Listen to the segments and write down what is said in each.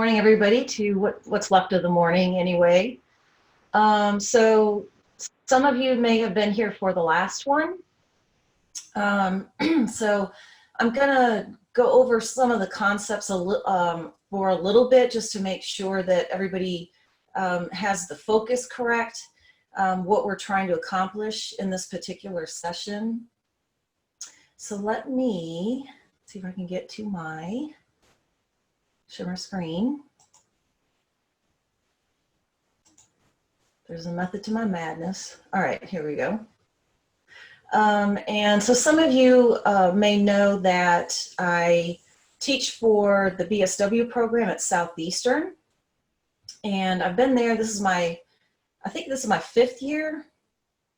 morning, everybody, to what's left of the morning anyway. So some of you may have been here for the last one. So I'm going to go over some of the concepts for a little bit just to make sure that everybody has the focus correct, what we're trying to accomplish in this particular session. So let me see if I can get to my share screen. There's a method to my madness. All right, here we go. And so some of you may know that I teach for the BSW program at Southeastern. And I've been there, I think this is my 5th year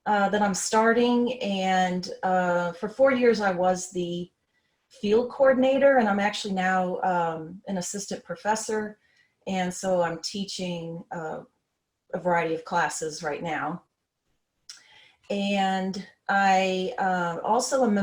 that I'm starting. And for 4 years, I was the field coordinator, and I'm actually now an assistant professor. And so I'm teaching a variety of classes right now. And I also am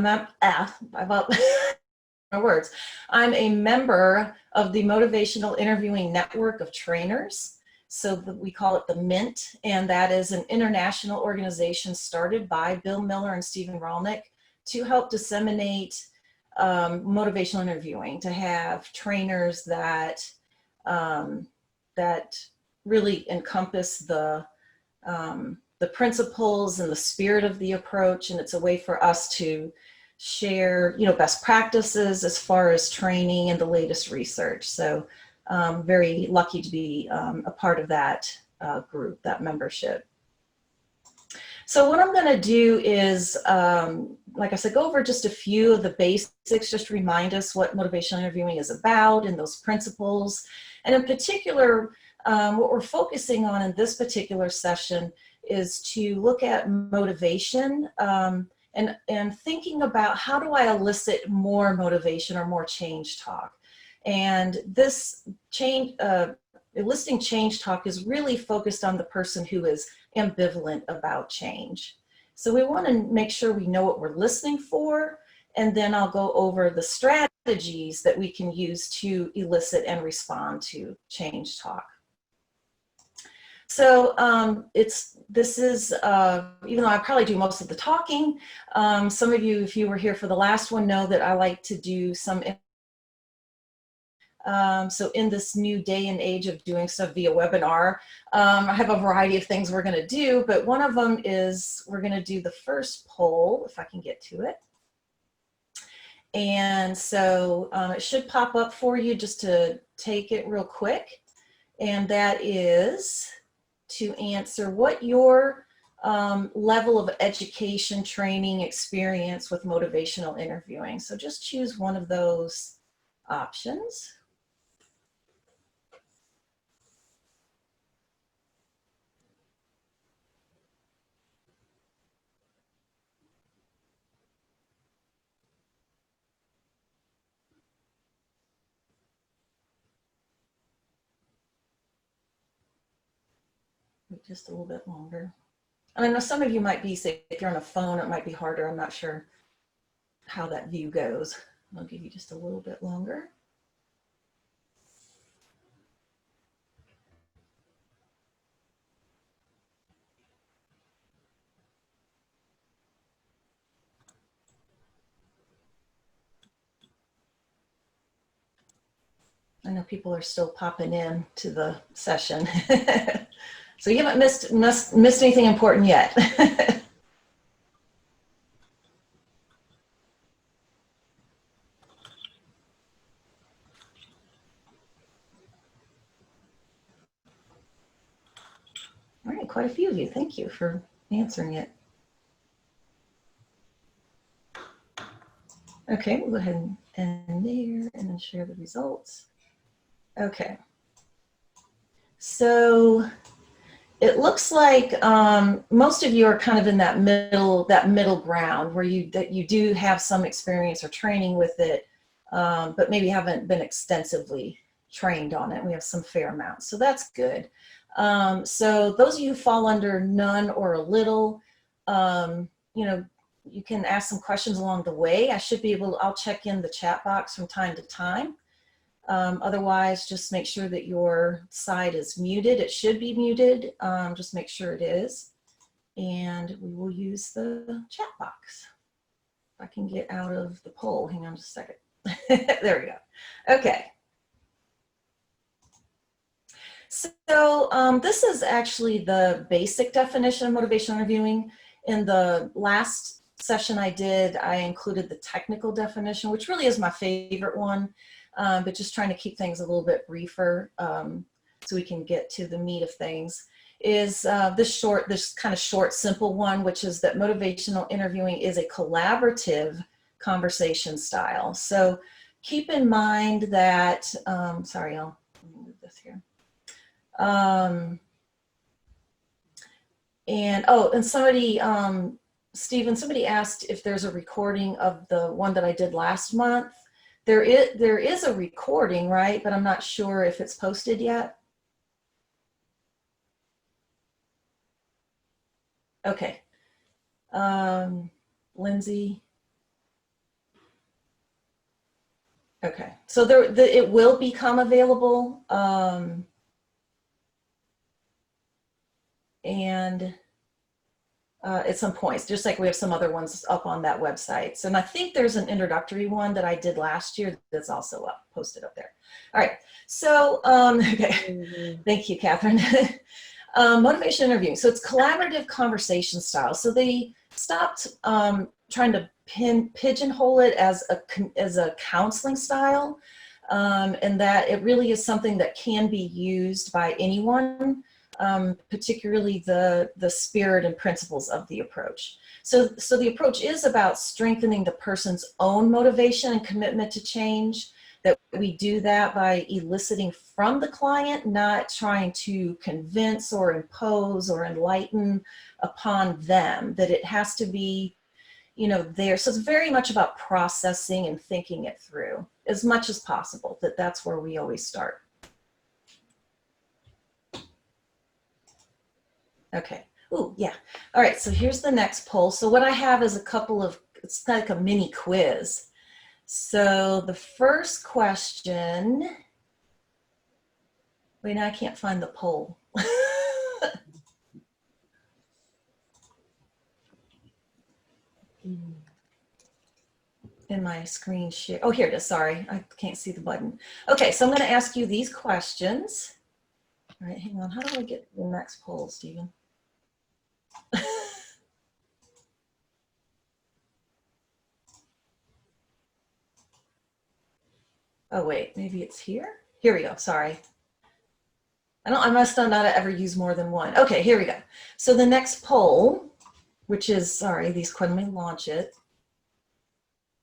I'm a member of the Motivational Interviewing Network of Trainers. So we call it the MINT, and that is an international organization started by Bill Miller and Stephen Rolnick to help disseminate motivational interviewing, to have trainers that really encompass the principles and the spirit of the approach, and it's a way for us to share, best practices as far as training and the latest research. So very lucky to be a part of that group, that membership. So what I'm going to do is, like I said, go over just a few of the basics, just to remind us what motivational interviewing is about and those principles. And in particular, what we're focusing on in this particular session is to look at motivation and thinking about how do I elicit more motivation or more change talk. And this eliciting change talk is really focused on the person who is ambivalent about change. So we want to make sure we know what we're listening for, and then I'll go over the strategies that we can use to elicit and respond to change talk. So even though I probably do most of the talking, some of you, if you were here for the last one, know that I like to do some. So in this new day and age of doing stuff via webinar, I have a variety of things we're going to do, but one of them is we're going to do the first poll, if I can get to it. And so it should pop up for you just to take it real quick. And that is to answer what your level of education, training, experience with motivational interviewing. So just choose one of those options. Wait just a little bit longer. And I know some of you might be, say, if you're on a phone, it might be harder. I'm not sure how that view goes. I'll give you just a little bit longer. I know people are still popping in to the session. So you haven't missed anything important yet. All right, quite a few of you. Thank you for answering it. Okay, we'll go ahead and end there and then share the results. Okay. So it looks like most of you are kind of in that middle ground where you do have some experience or training with it, but maybe haven't been extensively trained on it. We have some fair amount, so that's good. So those of you who fall under none or a little, you can ask some questions along the way. I'll check in the chat box from time to time. Otherwise, just make sure that your side is muted. It should be muted. Just make sure it is. And we will use the chat box. If I can get out of the poll, hang on just a second. There we go. Okay. So this is actually the basic definition of motivational interviewing. In the last session I did, I included the technical definition, which really is my favorite one, but just trying to keep things a little bit briefer so we can get to the meat of things, is this kind of short, simple one, which is that motivational interviewing is a collaborative conversation style. So keep in mind that, sorry, I'll move this here. And somebody, Stephen, somebody asked if there's a recording of the one that I did last month. There is a recording, right? But I'm not sure if it's posted yet. Okay. Lindsay. Okay. So it will become available. And at some points, just like we have some other ones up on that website. So, and I think there's an introductory one that I did last year that's also posted up there. All right. So, okay. Thank you, Catherine. Motivation interviewing. So it's collaborative conversation style. So they stopped trying to pigeonhole it as a counseling style, and that it really is something that can be used by anyone. Particularly the spirit and principles of the approach. So the approach is about strengthening the person's own motivation and commitment to change, that we do that by eliciting from the client, not trying to convince or impose or enlighten upon them, that it has to be, there. So it's very much about processing and thinking it through as much as possible, that's where we always start. Okay. Oh, yeah. All right. So here's the next poll. So what I have is it's like a mini quiz. So the first question, wait, now I can't find the poll. In my screen share. Oh, here it is. Sorry. I can't see the button. Okay. So I'm going to ask you these questions. All right. Hang on. How do I get the next poll, Stephen? Oh, wait, maybe it's here. Here we go. Sorry. I must not ever use more than one. Okay, here we go. So the next poll, which is, sorry, let me launch it,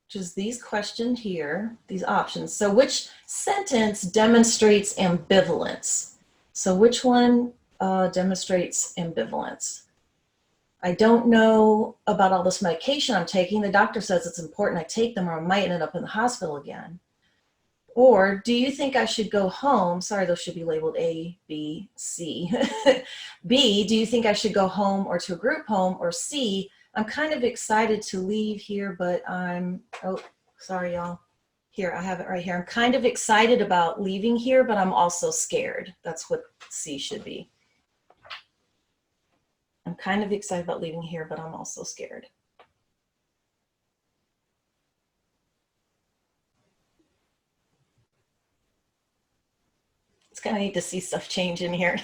which is these questions here, these options. So which sentence demonstrates ambivalence? So which one demonstrates ambivalence? I don't know about all this medication I'm taking. The doctor says it's important I take them or I might end up in the hospital again. Or do you think I should go home? Sorry, those should be labeled A, B, C. B, do you think I should go home or to a group home? Or C, I'm kind of excited to leave here, but oh, sorry, y'all. Here, I have it right here. I'm kind of excited about leaving here, but I'm also scared. That's what C should be. I'm kind of excited about leaving here, but I'm also scared. It's kind of neat to see stuff change in here.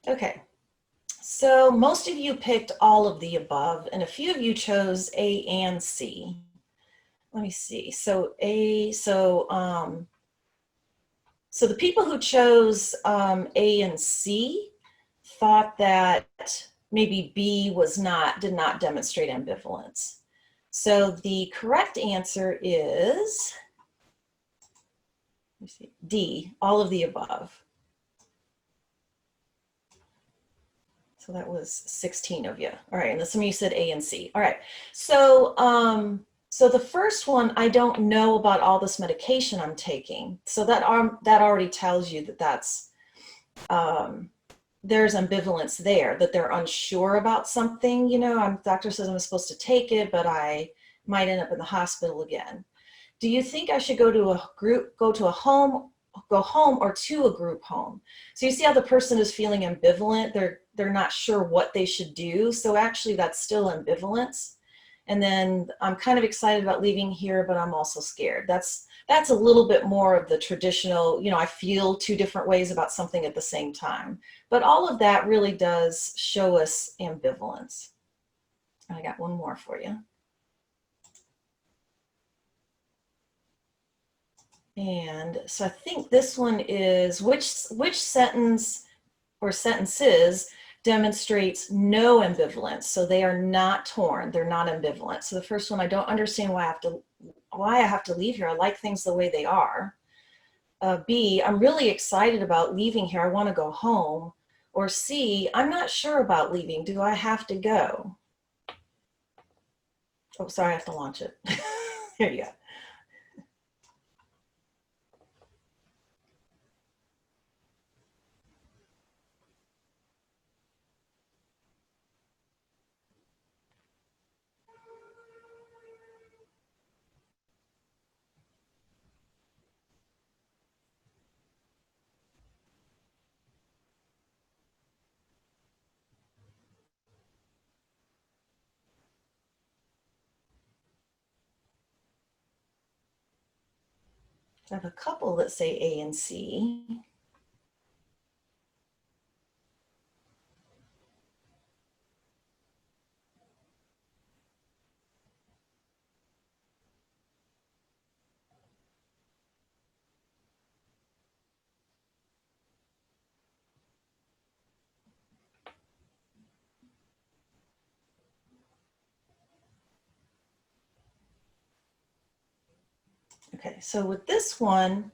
Okay, so most of you picked all of the above, and a few of you chose A and C. Let me see. So so the people who chose A and C thought that maybe B did not demonstrate ambivalence. So the correct answer is me see, D, all of the above. So that was 16 of you. All right, and then some of you said A and C. All right, so so the first one, I don't know about all this medication I'm taking. So that already tells you that that's there's ambivalence there, that they're unsure about something. You know, doctor says I'm supposed to take it, but I might end up in the hospital again. Do you think I should go to a group, go home or to a group home? So you see how the person is feeling ambivalent. They're not sure what they should do. So actually that's still ambivalence. And then I'm kind of excited about leaving here, but I'm also scared. That's a little bit more of the traditional, you know, I feel two different ways about something at the same time. But all of that really does show us ambivalence. I got one more for you. And so I think this one is which sentence or sentences demonstrates no ambivalence. So they are not torn, they're not ambivalent. So the first one, I don't understand why I have to leave here. I like things the way they are. B, I'm really excited about leaving here. I want to go home. Or C, I'm not sure about leaving. Do I have to go? Oh, sorry, I have to launch it. Here you go. I have a couple that say A and C. Okay, so with this one,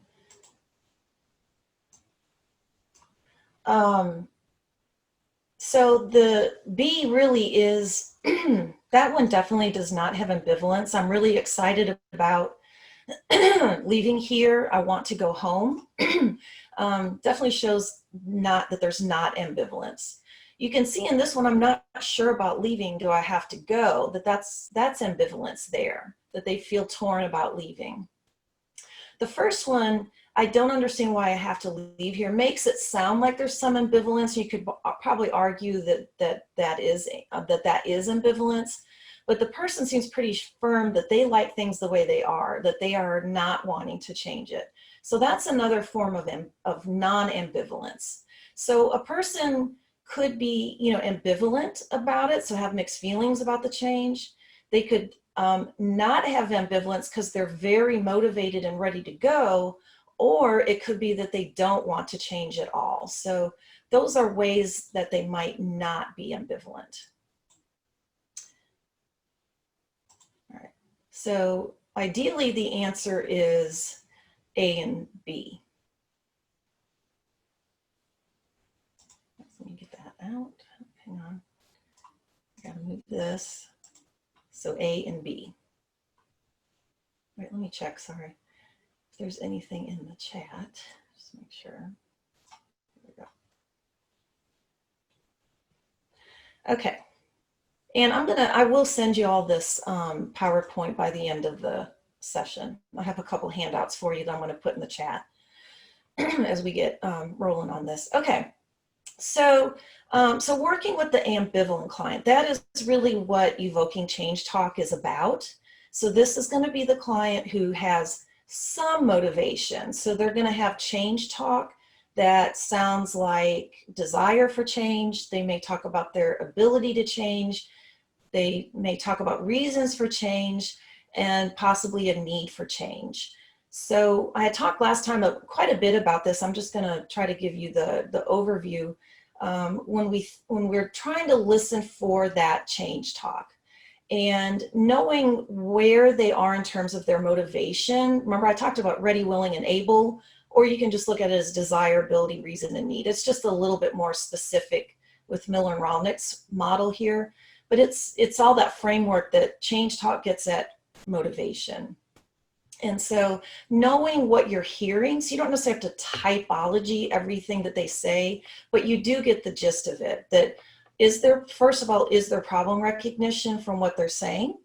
so the B really is, that one definitely does not have ambivalence. I'm really excited about leaving here. I want to go home. Definitely shows not that there's not ambivalence. You can see in this one, I'm not sure about leaving. Do I have to go? That's ambivalence there, that they feel torn about leaving. The first one, I don't understand why I have to leave here, makes it sound like there's some ambivalence. You could probably argue that is ambivalence, but the person seems pretty firm that they like things the way they are, that they are not wanting to change it. So that's another form of non-ambivalence. So a person could be, you know, ambivalent about it, so have mixed feelings about the change. They could not have ambivalence because they're very motivated and ready to go, or it could be that they don't want to change at all. So those are ways that they might not be ambivalent. All right, so ideally the answer is A and B. Let me get that out. Hang on, I gotta move this. So A and B. Wait, let me check, sorry. If there's anything in the chat, just make sure. Here we go. Okay. And I will send you all this PowerPoint by the end of the session. I have a couple handouts for you that I'm going to put in the chat as we get rolling on this. Okay. So, so working with the ambivalent client, that is really what Evoking Change Talk is about. So this is going to be the client who has some motivation. So they're going to have change talk that sounds like desire for change. They may talk about their ability to change. They may talk about reasons for change and possibly a need for change. So I had talked last time quite a bit about this. I'm just going to try to give you the overview. When we're trying to listen for that change talk and knowing where they are in terms of their motivation. Remember I talked about ready, willing, and able. or you can just look at it as desire, ability, reason, and need. It's just a little bit more specific with Miller and Rollnick's model here, but it's all that framework that change talk gets at motivation. And so knowing what you're hearing, so you don't necessarily have to typology everything that they say, but you do get the gist of it. That is there, first of all, is there problem recognition from what they're saying?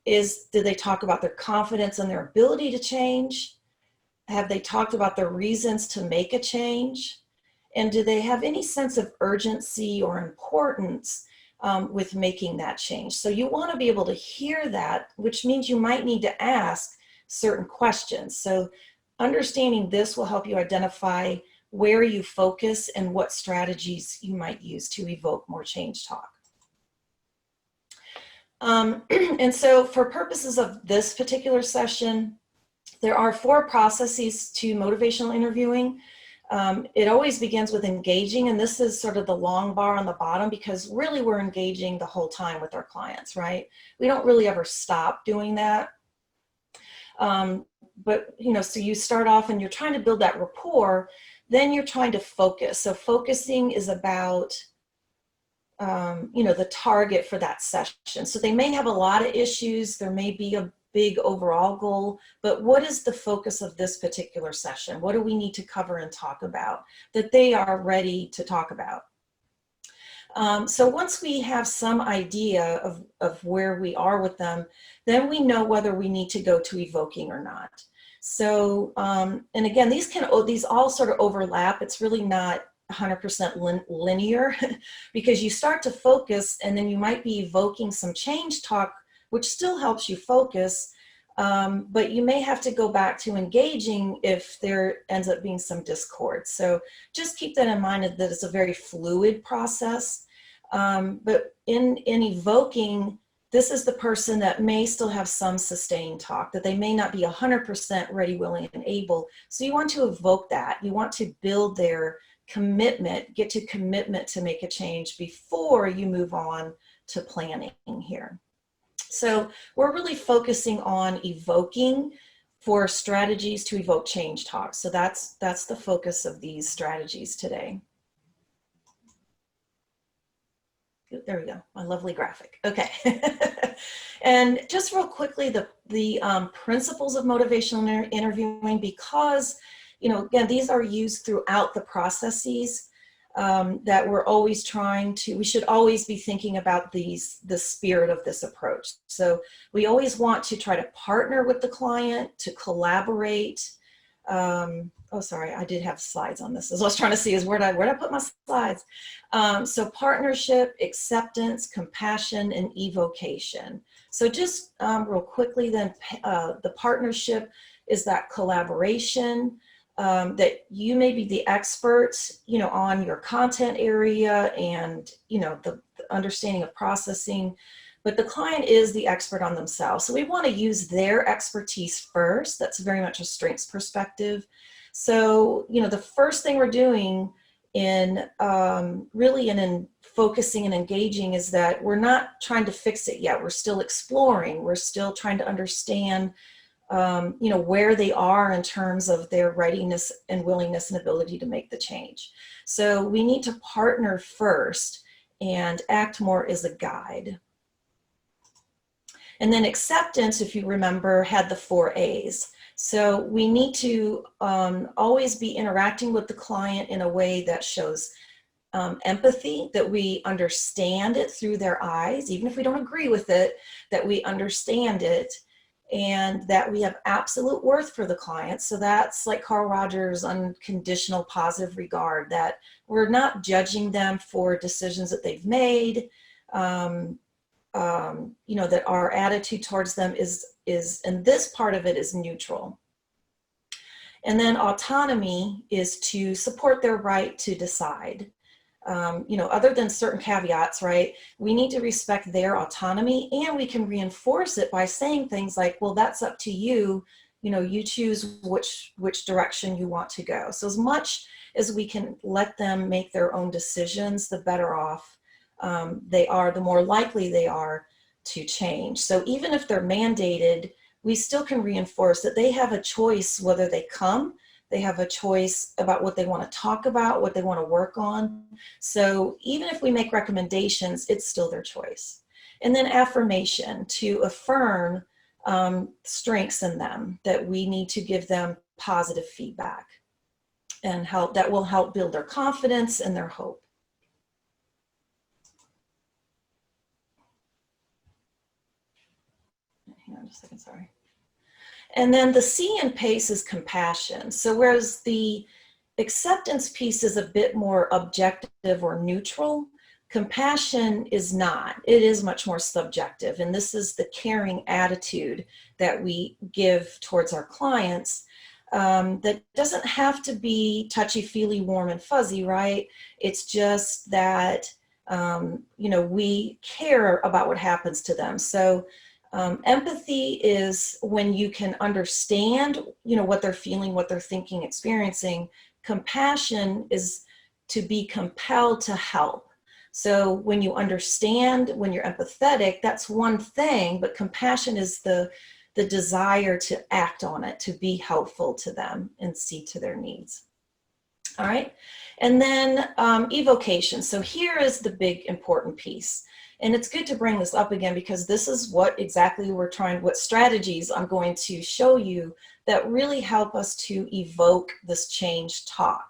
Do they talk about their confidence and their ability to change? Have they talked about their reasons to make a change? And do they have any sense of urgency or importance with making that change? So you want to be able to hear that, which means you might need to ask certain questions. So understanding this will help you identify where you focus and what strategies you might use to evoke more change talk. And so for purposes of this particular session, there are 4 processes to motivational interviewing. It always begins with engaging, and this is sort of the long bar on the bottom, because really we're engaging the whole time with our clients, right? We don't really ever stop doing that. But, so you start off and you're trying to build that rapport, then you're trying to focus. So focusing is about, the target for that session. So they may have a lot of issues. There may be a big overall goal, but what is the focus of this particular session? What do we need to cover and talk about that they are ready to talk about? So once we have some idea of where we are with them, then we know whether we need to go to evoking or not. So, and again, these all sort of overlap. It's really not 100% linear because you start to focus and then you might be evoking some change talk, which still helps you focus, but you may have to go back to engaging if there ends up being some discord. So just keep that in mind, that it's a very fluid process. But in evoking, this is the person that may still have some sustained talk, that they may not be 100% ready, willing, and able. So you want to evoke that. You want to build their commitment, get to commitment to make a change before you move on to planning here. So we're really focusing on evoking for strategies to evoke change talk. So that's the focus of these strategies today. There we go, my lovely graphic. Okay. And just real quickly, the principles of motivational interviewing, because, again, these are used throughout the processes that we're always we should always be thinking about the spirit of this approach. So we always want to try to partner with the client, to collaborate. Oh, sorry, I did have slides on this. As I was trying to see is where'd I put my slides? So partnership, acceptance, compassion, and evocation. So just real quickly then, the partnership is that collaboration, that you may be the expert, on your content area and, the understanding of processing, but the client is the expert on themselves. So we want to use their expertise first. That's very much a strengths perspective. So, the first thing we're doing in in focusing and engaging is that we're not trying to fix it yet. We're still exploring. We're still trying to understand, where they are in terms of their readiness and willingness and ability to make the change. So we need to partner first and act more as a guide. And then acceptance, if you remember, had the 4 A's. So we need to always be interacting with the client in a way that shows empathy, that we understand it through their eyes, even if we don't agree with it, that we understand it, and that we have absolute worth for the client. So that's like Carl Rogers' unconditional positive regard, that we're not judging them for decisions that they've made, that our attitude towards them is, and this part of it is neutral. And then autonomy is to support their right to decide. Other than certain caveats, right, we need to respect their autonomy, and we can reinforce it by saying things like, well, that's up to you, you choose which direction you want to go. So as much as we can let them make their own decisions, the better off they are, the more likely they are to change. So even if they're mandated, we still can reinforce that they have a choice whether they come, They have a choice about what they want to talk about, what they want to work on. So even if we make recommendations, it's still their choice. And then affirmation, to affirm strengths in them, that we need to give them positive feedback and that will help build their confidence and their hope. Hang on just a second, sorry. And then the C in PACE is compassion. So whereas the acceptance piece is a bit more objective or neutral, compassion is not. It is much more subjective. And this is the caring attitude that we give towards our clients. That doesn't have to be touchy-feely, warm and fuzzy, right? It's just that, we care about what happens to them. So empathy is when you can understand, what they're feeling, what they're thinking, experiencing. Compassion is to be compelled to help. So when you understand, when you're empathetic, that's one thing, but compassion is the desire to act on it, to be helpful to them and see to their needs. All right. And then evocation. So here is the big important piece. And it's good to bring this up again, because this is what exactly what strategies I'm going to show you that really help us to evoke this change talk.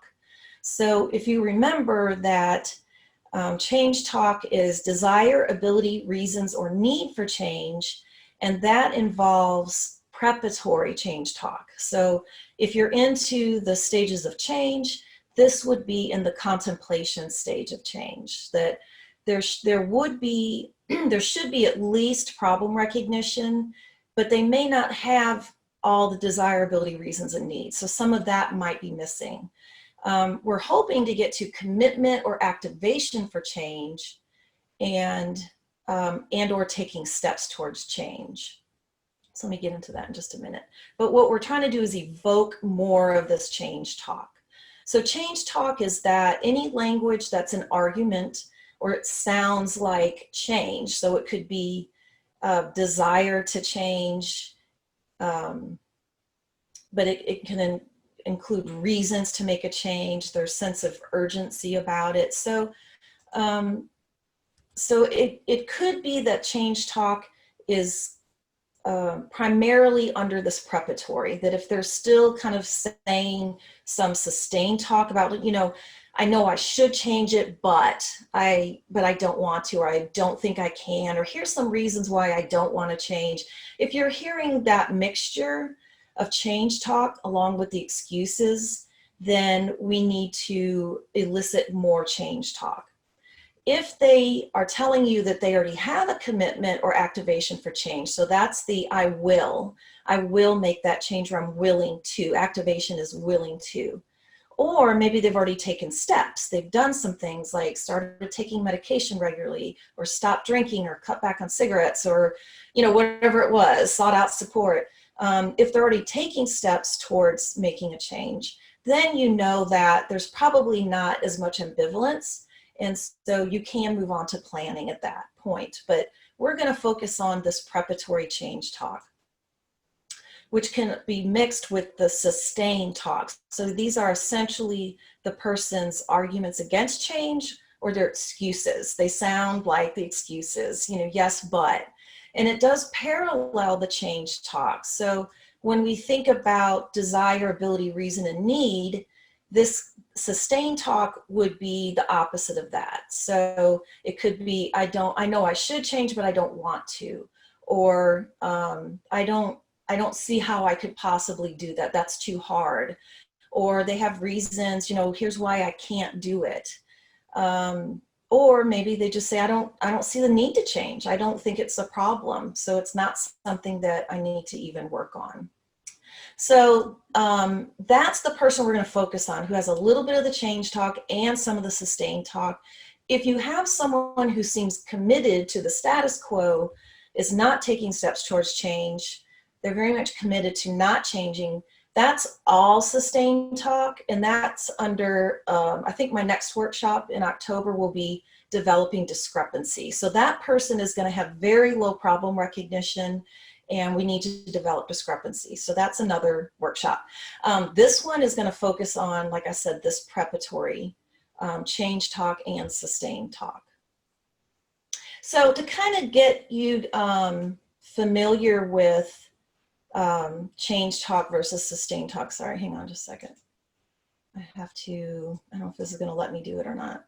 So if you remember that change talk is desire, ability, reasons, or need for change, and that involves preparatory change talk. So if you're into the stages of change, this would be in the contemplation stage of change, that there should be at least problem recognition, but they may not have all the desirability, reasons, and needs. So some of that might be missing. We're hoping to get to commitment or activation for change and or taking steps towards change. So let me get into that in just a minute. But what we're trying to do is evoke more of this change talk. So change talk is that any language that's an argument or it sounds like change. So it could be desire to change, but it can include reasons to make a change, their sense of urgency about it. So it could be that change talk is primarily under this preparatory, that if they're still kind of saying some sustained talk about, I know I should change it, but I don't want to, or I don't think I can, or here's some reasons why I don't want to change. If you're hearing that mixture of change talk along with the excuses, then we need to elicit more change talk. If they are telling you that they already have a commitment or activation for change, so that's the I will make that change, or I'm willing to. Activation is willing to. Or maybe they've already taken steps. They've done some things like started taking medication regularly, or stopped drinking, or cut back on cigarettes, or whatever it was, sought out support. If they're already taking steps towards making a change, then you know that there's probably not as much ambivalence. And so you can move on to planning at that point. But we're going to focus on this preparatory change talk, which can be mixed with the sustained talks. So these are essentially the person's arguments against change or their excuses. They sound like the excuses, yes, but. And it does parallel the change talk. So when we think about desire, ability, reason, and need, this sustained talk would be the opposite of that. So it could be, I know I should change, but I don't want to. Or I don't see how I could possibly do that. That's too hard. Or they have reasons, here's why I can't do it. Or maybe they just say, I don't see the need to change. I don't think it's a problem. So it's not something that I need to even work on. So that's the person we're going to focus on, who has a little bit of the change talk and some of the sustained talk. If you have someone who seems committed to the status quo, is not taking steps towards change, they're very much committed to not changing, that's all sustained talk. And that's under, I think my next workshop in October will be developing discrepancy. So that person is going to have very low problem recognition, and we need to develop discrepancy. So that's another workshop. This one is going to focus on, like I said, this preparatory change talk and sustain talk. So to kind of get you familiar with change talk versus sustain talk. Sorry, hang on just a second. I have to, I don't know if this is going to let me do it or not.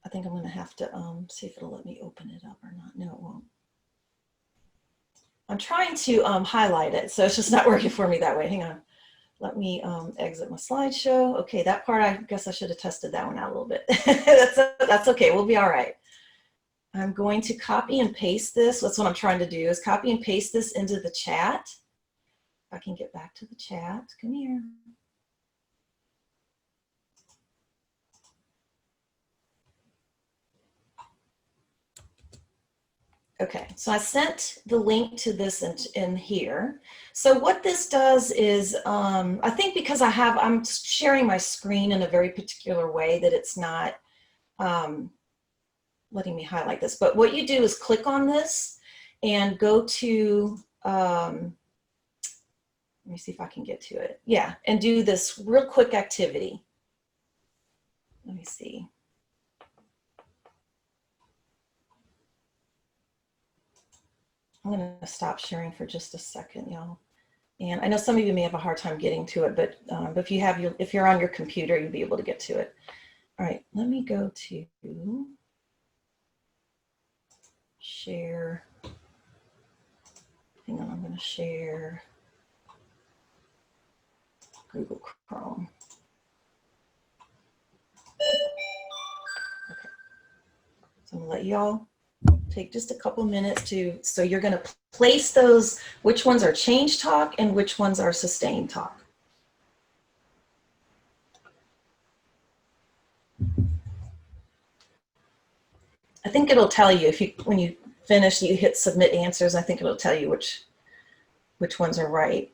I think I'm going to have to see if it'll let me open it up or not. No, it won't. I'm trying to highlight it, so it's just not working for me that way. Hang on. Let me exit my slideshow. Okay, that part, I guess I should have tested that one out a little bit. That's okay, we'll be all right. I'm going to copy and paste this. That's what I'm trying to do, is copy and paste this into the chat. If I can get back to the chat, come here. Okay, so I sent the link to this in here. So what this does is, I think because I'm sharing my screen in a very particular way that it's not letting me highlight this. But what you do is click on this and go to, let me see if I can get to it. Yeah, and do this real quick activity. Let me see. I'm going to stop sharing for just a second, y'all. And I know some of you may have a hard time getting to it, but if you're on your computer, you'll be able to get to it. All right, let me go to share. Hang on, I'm going to share Google Chrome. Okay, so I'm going to let y'all take just a couple minutes so you're going to place those, which ones are change talk and which ones are sustain talk. I think it'll tell you when you finish, you hit submit answers. I think it'll tell you which ones are right.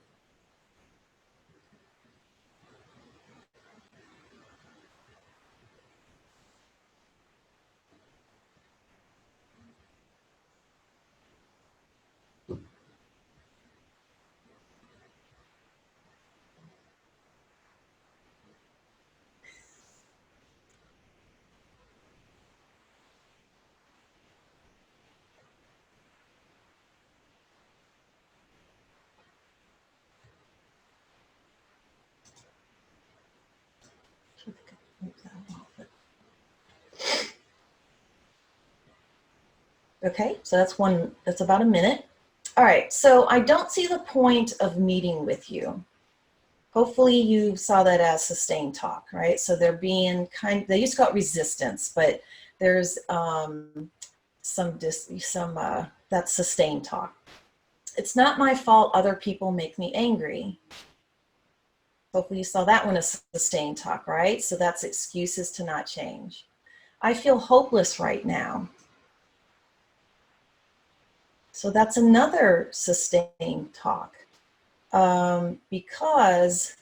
Okay, so that's about a minute. All right, so I don't see the point of meeting with you. Hopefully you saw that as sustain talk, right? So they're being they used to call it resistance, but there's that's sustain talk. It's not my fault other people make me angry. Hopefully you saw that one as sustain talk, right? So that's excuses to not change. I feel hopeless right now. So that's another sustain talk, because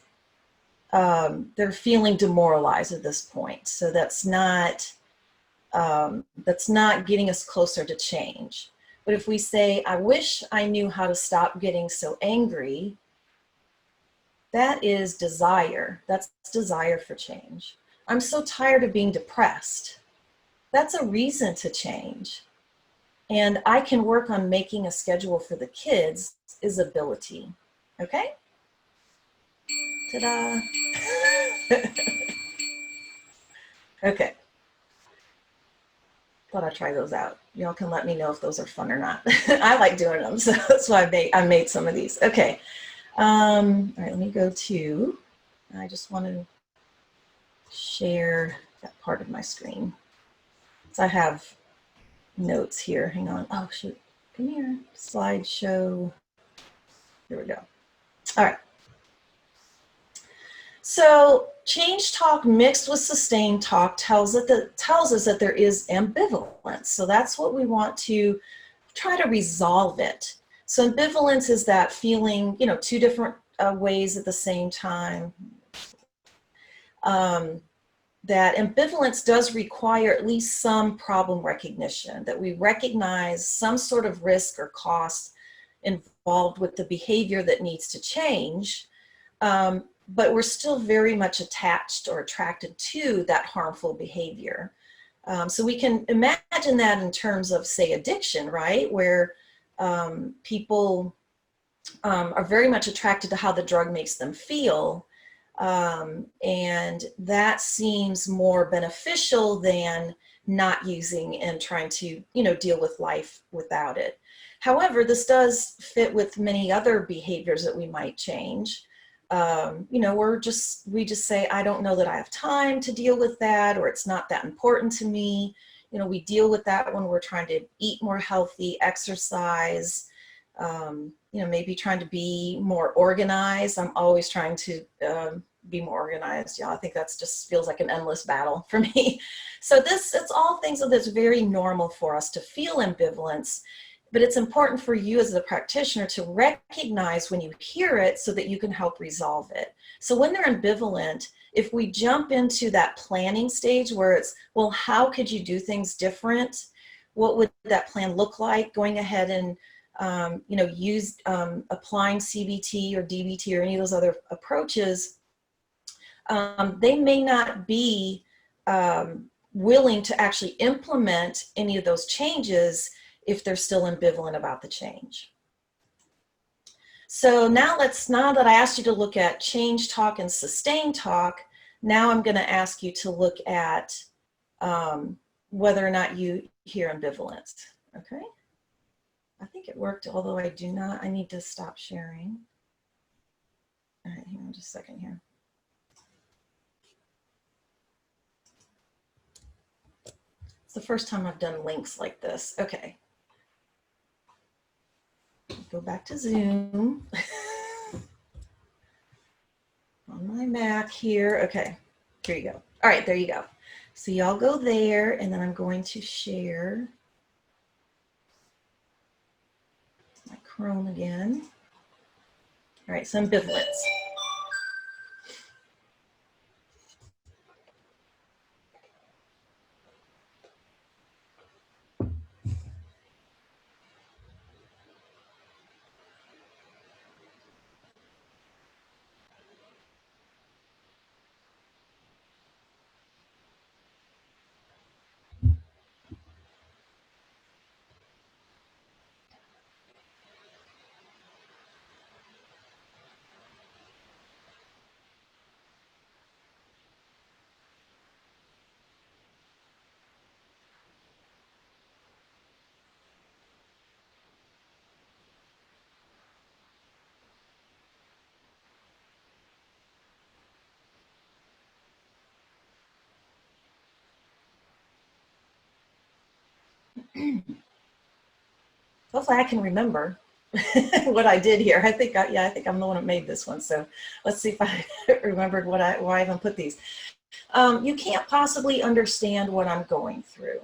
they're feeling demoralized at this point. So that's not getting us closer to change. But if we say, I wish I knew how to stop getting so angry, that is desire. That's desire for change. I'm so tired of being depressed. That's a reason to change. And I can work on making a schedule for the kids is ability. Okay? Ta-da. Okay. Thought I'd try those out. Y'all can let me know if those are fun or not. I like doing them, so that's why I made some of these. Okay. All right, let me go to, I just want to share that part of my screen. So I have notes here. Hang on. Oh, shoot. Come here. Slideshow. Here we go. All right. So change talk mixed with sustain talk tells us that there is ambivalence. So that's what we want to try to resolve it. So ambivalence is that feeling, two different ways at the same time. that ambivalence does require at least some problem recognition, that we recognize some sort of risk or cost involved with the behavior that needs to change, but we're still very much attached or attracted to that harmful behavior. So we can imagine that in terms of, say, addiction, right? Where people are very much attracted to how the drug makes them feel. And that seems more beneficial than not using and trying to, deal with life without it. However, this does fit with many other behaviors that we might change. We just say, I don't know that I have time to deal with that, or it's not that important to me. We deal with that when we're trying to eat more healthy, exercise, maybe trying to be more organized. I'm always trying to be more organized. Yeah, I think that's just feels like an endless battle for me. So it's all things that's very normal for us to feel ambivalence, but it's important for you as a practitioner to recognize when you hear it so that you can help resolve it. So when they're ambivalent, if we jump into that planning stage where it's, well, how could you do things different? What would that plan look like? Going ahead and use applying CBT or DBT or any of those other approaches, they may not be willing to actually implement any of those changes if they're still ambivalent about the change. So now that I asked you to look at change talk and sustain talk, now I'm going to ask you to look at whether or not you hear ambivalence. Okay? I think it worked, although I need to stop sharing. All right, hang on just a second here. It's the first time I've done links like this. Okay. Go back to Zoom. On my Mac here. Okay, here you go. All right, there you go. So y'all go there, and then I'm going to share my Chrome again. All right, so ambivalence. Hopefully I can remember what I did here. I think I'm the one that made this one. So let's see if I remembered why I even put these. You can't possibly understand what I'm going through.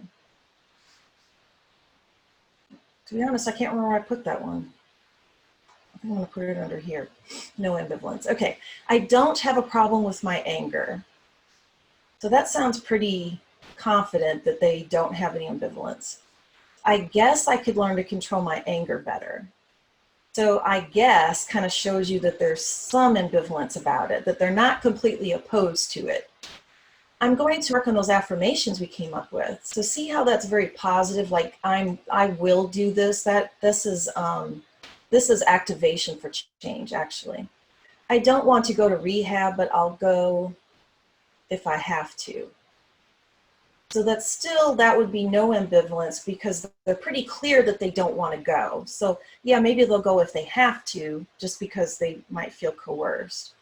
To be honest, I can't remember where I put that one. I think I'm going to put it under here. No ambivalence. Okay. I don't have a problem with my anger. So that sounds pretty confident that they don't have any ambivalence. I guess I could learn to control my anger better. So I guess kind of shows you that there's some ambivalence about it, that they're not completely opposed to it. I'm going to work on those affirmations we came up with. So see how that's very positive, like I will do this. This is activation for change, actually. I don't want to go to rehab, but I'll go if I have to. So that would be no ambivalence because they're pretty clear that they don't want to go. So yeah, maybe they'll go if they have to, just because they might feel coerced.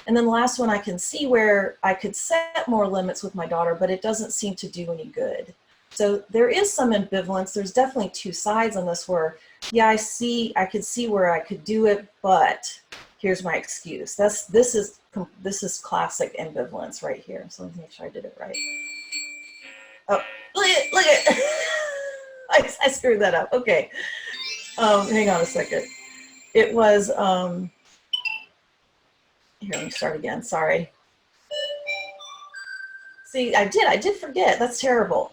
And then the last one, I can see where I could set more limits with my daughter, but it doesn't seem to do any good. So there is some ambivalence. There's definitely two sides on this where, yeah, I could see where I could do it, but here's my excuse. This is classic ambivalence right here. So let me make sure I did it right. Oh, look at I screwed that up. Okay. Hang on a second. It was, here, let me start again. Sorry. See, I did forget. That's terrible.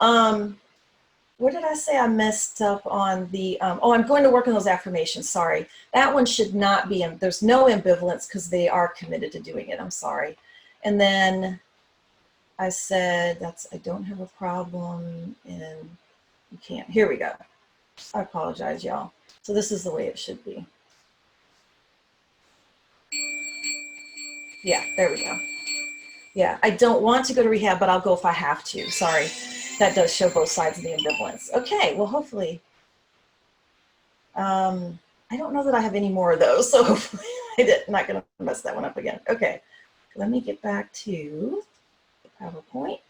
What did I say I messed up on the, oh, I'm going to work on those affirmations. Sorry. That one should not be, there's no ambivalence because they are committed to doing it. I'm sorry. And then I said, I don't have a problem and you can't. Here we go. I apologize, y'all. So this is the way it should be. Yeah, there we go. Yeah, I don't want to go to rehab, but I'll go if I have to. Sorry. That does show both sides of the ambivalence. Okay, well, hopefully. I don't know that I have any more of those, so hopefully I'm not going to mess that one up again. Okay, let me get back to the PowerPoint.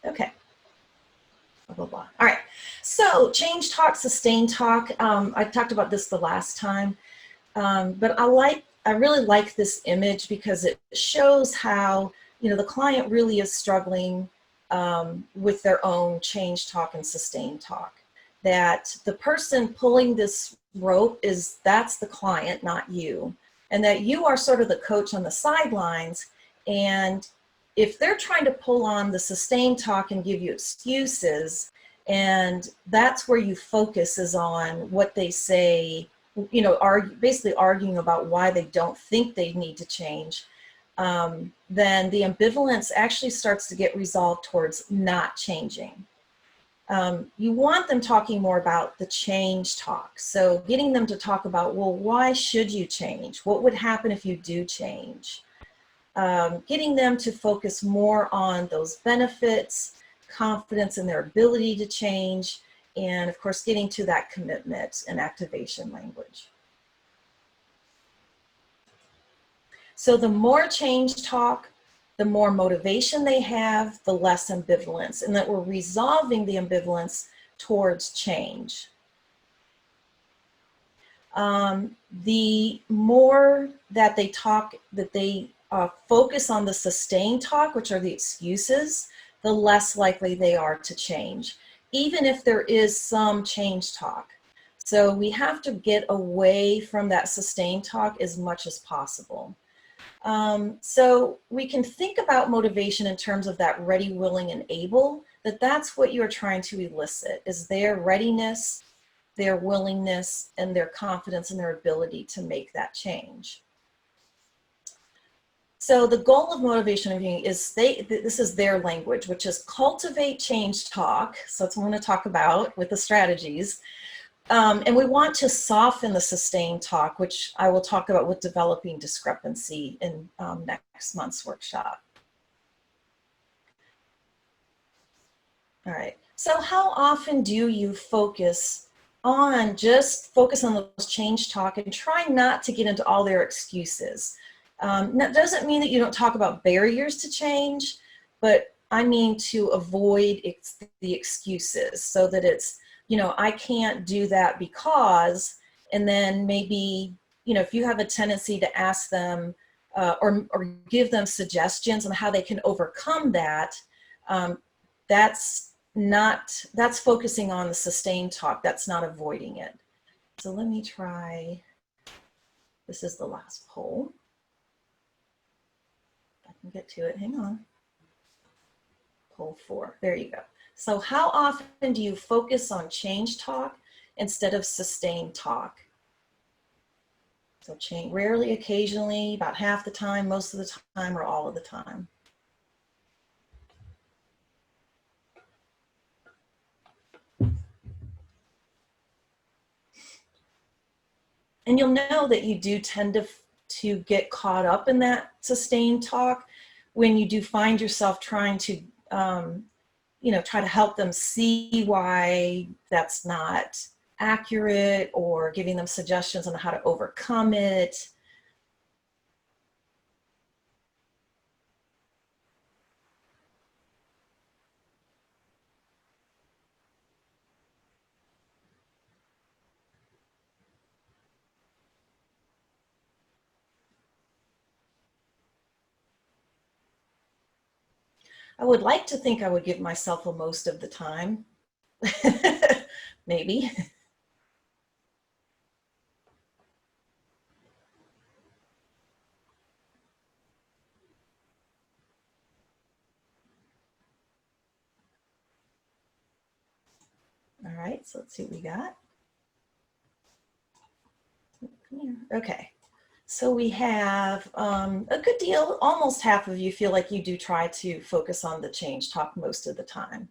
Okay. Blah, blah, blah. All right, so change talk, sustain talk. I talked about this the last time, but I really like this image because it shows how, you know, the client really is struggling with their own change talk and sustain talk. That the person pulling this rope that's the client, not you. And that you are sort of the coach on the sidelines. And if they're trying to pull on the sustain talk and give you excuses, and that's where you focus is on what they say, you know, basically arguing about why they don't think they need to change, then the ambivalence actually starts to get resolved towards not changing. You want them talking more about the change talk. So getting them to talk about, well, why should you change? What would happen if you do change? Getting them to focus more on those benefits, confidence in their ability to change, and of course, getting to that commitment and activation language. So the more change talk, the more motivation they have, the less ambivalence, and that we're resolving the ambivalence towards change. The more that they talk, that they focus on the sustain talk, which are the excuses, the less likely they are to change, even if there is some change talk. So we have to get away from that sustain talk as much as possible. So we can think about motivation in terms of that ready, willing, and able, that's what you're trying to elicit, is their readiness, their willingness, and their confidence in their ability to make that change. So the goal of motivation interviewing is this is their language, which is cultivate change talk. So that's what I'm going to talk about with the strategies. And we want to soften the sustain talk, which I will talk about with developing discrepancy in next month's workshop. All right, so how often do you focus on those change talk and try not to get into all their excuses? That doesn't mean that you don't talk about barriers to change, but I mean to avoid the excuses, so that it's, you know, I can't do that because, and then maybe, you know, if you have a tendency to ask them or give them suggestions on how they can overcome that, that's focusing on the sustained talk. That's not avoiding it. So let me try, this is the last poll. If I can get to it, hang on. Poll 4, there you go. So how often do you focus on change talk instead of sustained talk? So change, rarely, occasionally, about half the time, most of the time, or all of the time. And you'll know that you do tend to get caught up in that sustained talk when you do find yourself trying to, you know, try to help them see why that's not accurate, or giving them suggestions on how to overcome it. I would like to think I would give myself a most of the time. Maybe. All right, so let's see what we got. Okay, so we have a good deal, almost half of you feel like you do try to focus on the change talk most of the time.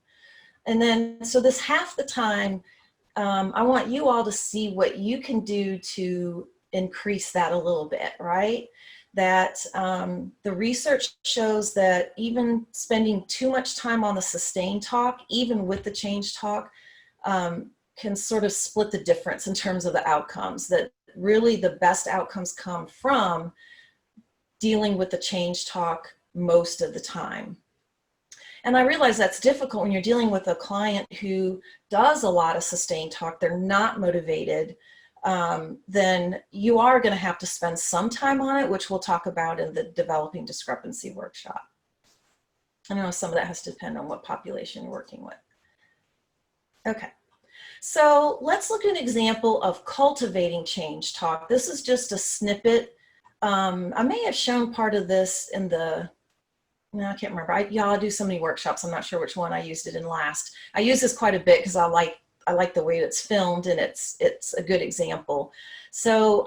And then, so this half the time, I want you all to see what you can do to increase that a little bit, right? That the research shows that even spending too much time on the sustain talk, even with the change talk, can sort of split the difference in terms of the outcomes. That really the best outcomes come from dealing with the change talk most of the time. And I realize that's difficult when you're dealing with a client who does a lot of sustained talk, they're not motivated, then you are going to have to spend some time on it, which we'll talk about in the developing discrepancy workshop. I know some of that has to depend on what population you're working with. Okay, so let's look at an example of cultivating change talk. This is just a snippet. I may have shown part of this in the, no, I can't remember. I do so many workshops. I'm not sure which one I used it in last. I use this quite a bit because I like the way it's filmed, and it's a good example. So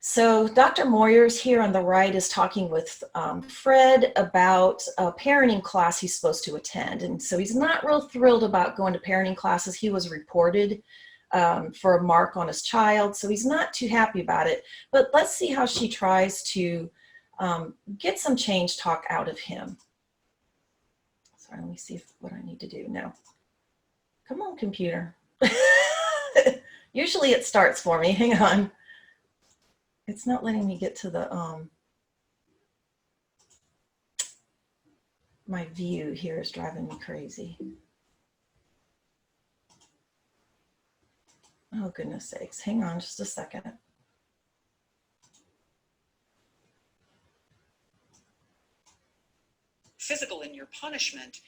so Dr. Moyers here on the right is talking with Fred about a parenting class he's supposed to attend, and so he's not real thrilled about going to parenting classes. He was reported for a mark on his child, so he's not too happy about it. But let's see how she tries to get some change talk out of him. Sorry, let me see what I need to do. No. Come on, computer. Usually it starts for me. Hang on. It's not letting me get to the, my view here is driving me crazy. Oh, goodness sakes. Hang on just a second. Physical in your punishment,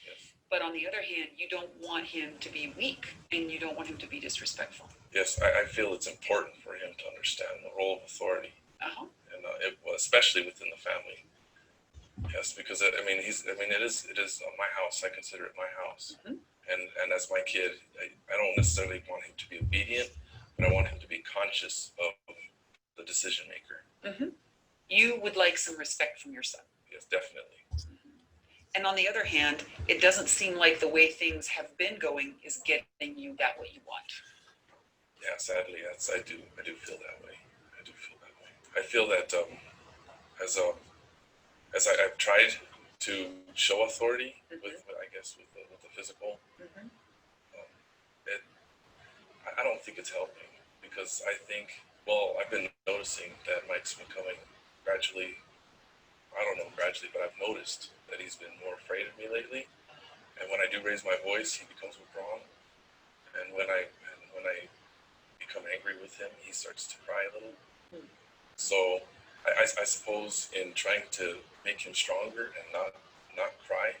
but on the other hand, you don't want him to be weak and you don't want him to be disrespectful. Yes, I feel it's important for him to understand the role of authority, and especially within the family. Yes, because it is my house. I consider it my house, and as my kid, I don't necessarily want him to be obedient, but I want him to be conscious of the decision maker. You would like some respect from your son. Yes, definitely. And on the other hand, it doesn't seem like the way things have been going is getting you that what you want. Yeah, sadly, I do feel that way. I feel that as I've tried to show authority with the physical, I don't think it's helping, because I think, well, I've been noticing that Mike's becoming gradually, but I've noticed that he's been more afraid of me lately. And when I do raise my voice, he becomes withdrawn. And when I become angry with him, he starts to cry a little. So I suppose in trying to make him stronger and not cry,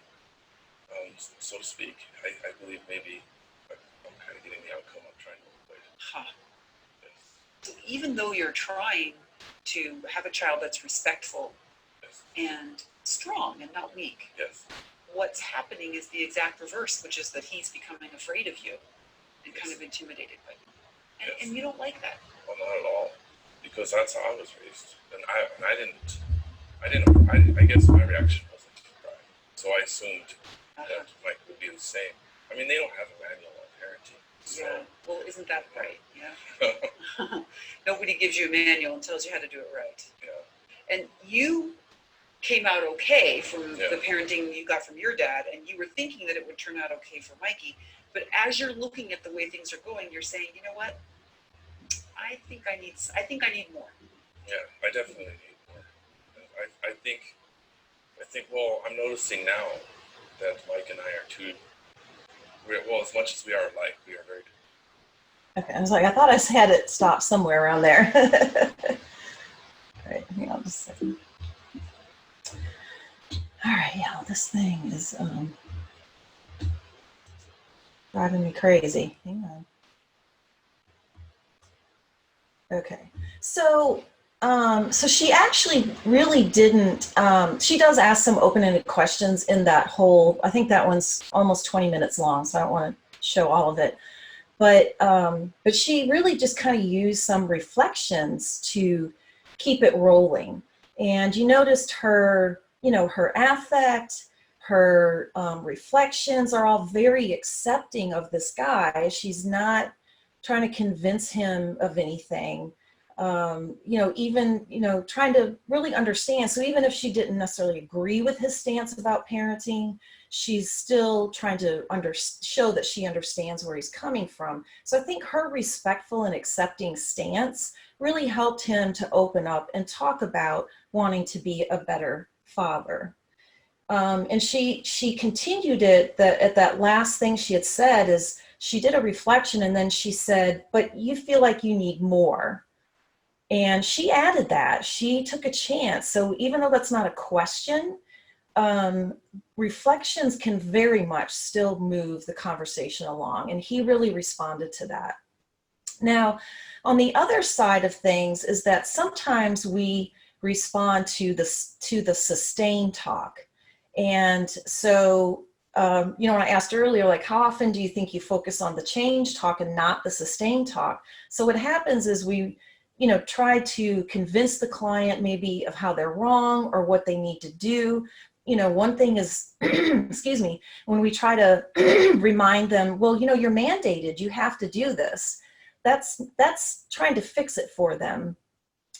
so to speak, I believe maybe I'm kind of getting the outcome I'm trying to avoid. Yes. So even though you're trying to have a child that's respectful and strong and not weak, what's happening is the exact reverse, which is that he's becoming afraid of you and kind of intimidated by you. And you don't like that. Well, not at all, because that's how I was raised, and I guess my reaction wasn't to cry, so I assumed that Mike would be the same. I mean, they don't have a manual on parenting. So. Yeah. Well, isn't that right? Yeah. Nobody gives you a manual and tells you how to do it right. Yeah. And you came out okay from the parenting you got from your dad, and you were thinking that it would turn out okay for Mikey. But as you're looking at the way things are going, you're saying, you know what? I think I need more. Yeah, I definitely need more. I think, well, I'm noticing now that Mike and I are as much as we are alike, we are very different. Okay, I was like, I thought I had it stop somewhere around there. All right, hang on just a second. All right, yeah, this thing is driving me crazy. Hang on. Okay, so so she actually really didn't, she does ask some open-ended questions in that whole, I think that one's almost 20 minutes long, so I don't want to show all of it. But she really just kind of used some reflections to keep it rolling. And you noticed her, her affect, her reflections are all very accepting of this guy. She's not trying to convince him of anything. Even, trying to really understand. So even if she didn't necessarily agree with his stance about parenting, she's still trying to show that she understands where he's coming from. So I think her respectful and accepting stance really helped him to open up and talk about wanting to be a better father. And she continued it at that last thing she had said is she did a reflection and then she said, but you feel like you need more. And she added that. She took a chance. So even though that's not a question, reflections can very much still move the conversation along. And he really responded to that. Now, on the other side of things is that sometimes we respond to the sustained talk. And so, when I asked earlier, like, how often do you think you focus on the change talk and not the sustained talk? So what happens is we try to convince the client maybe of how they're wrong or what they need to do. One thing is, excuse me, when we try to remind them, well, you're mandated, you have to do this. That's trying to fix it for them,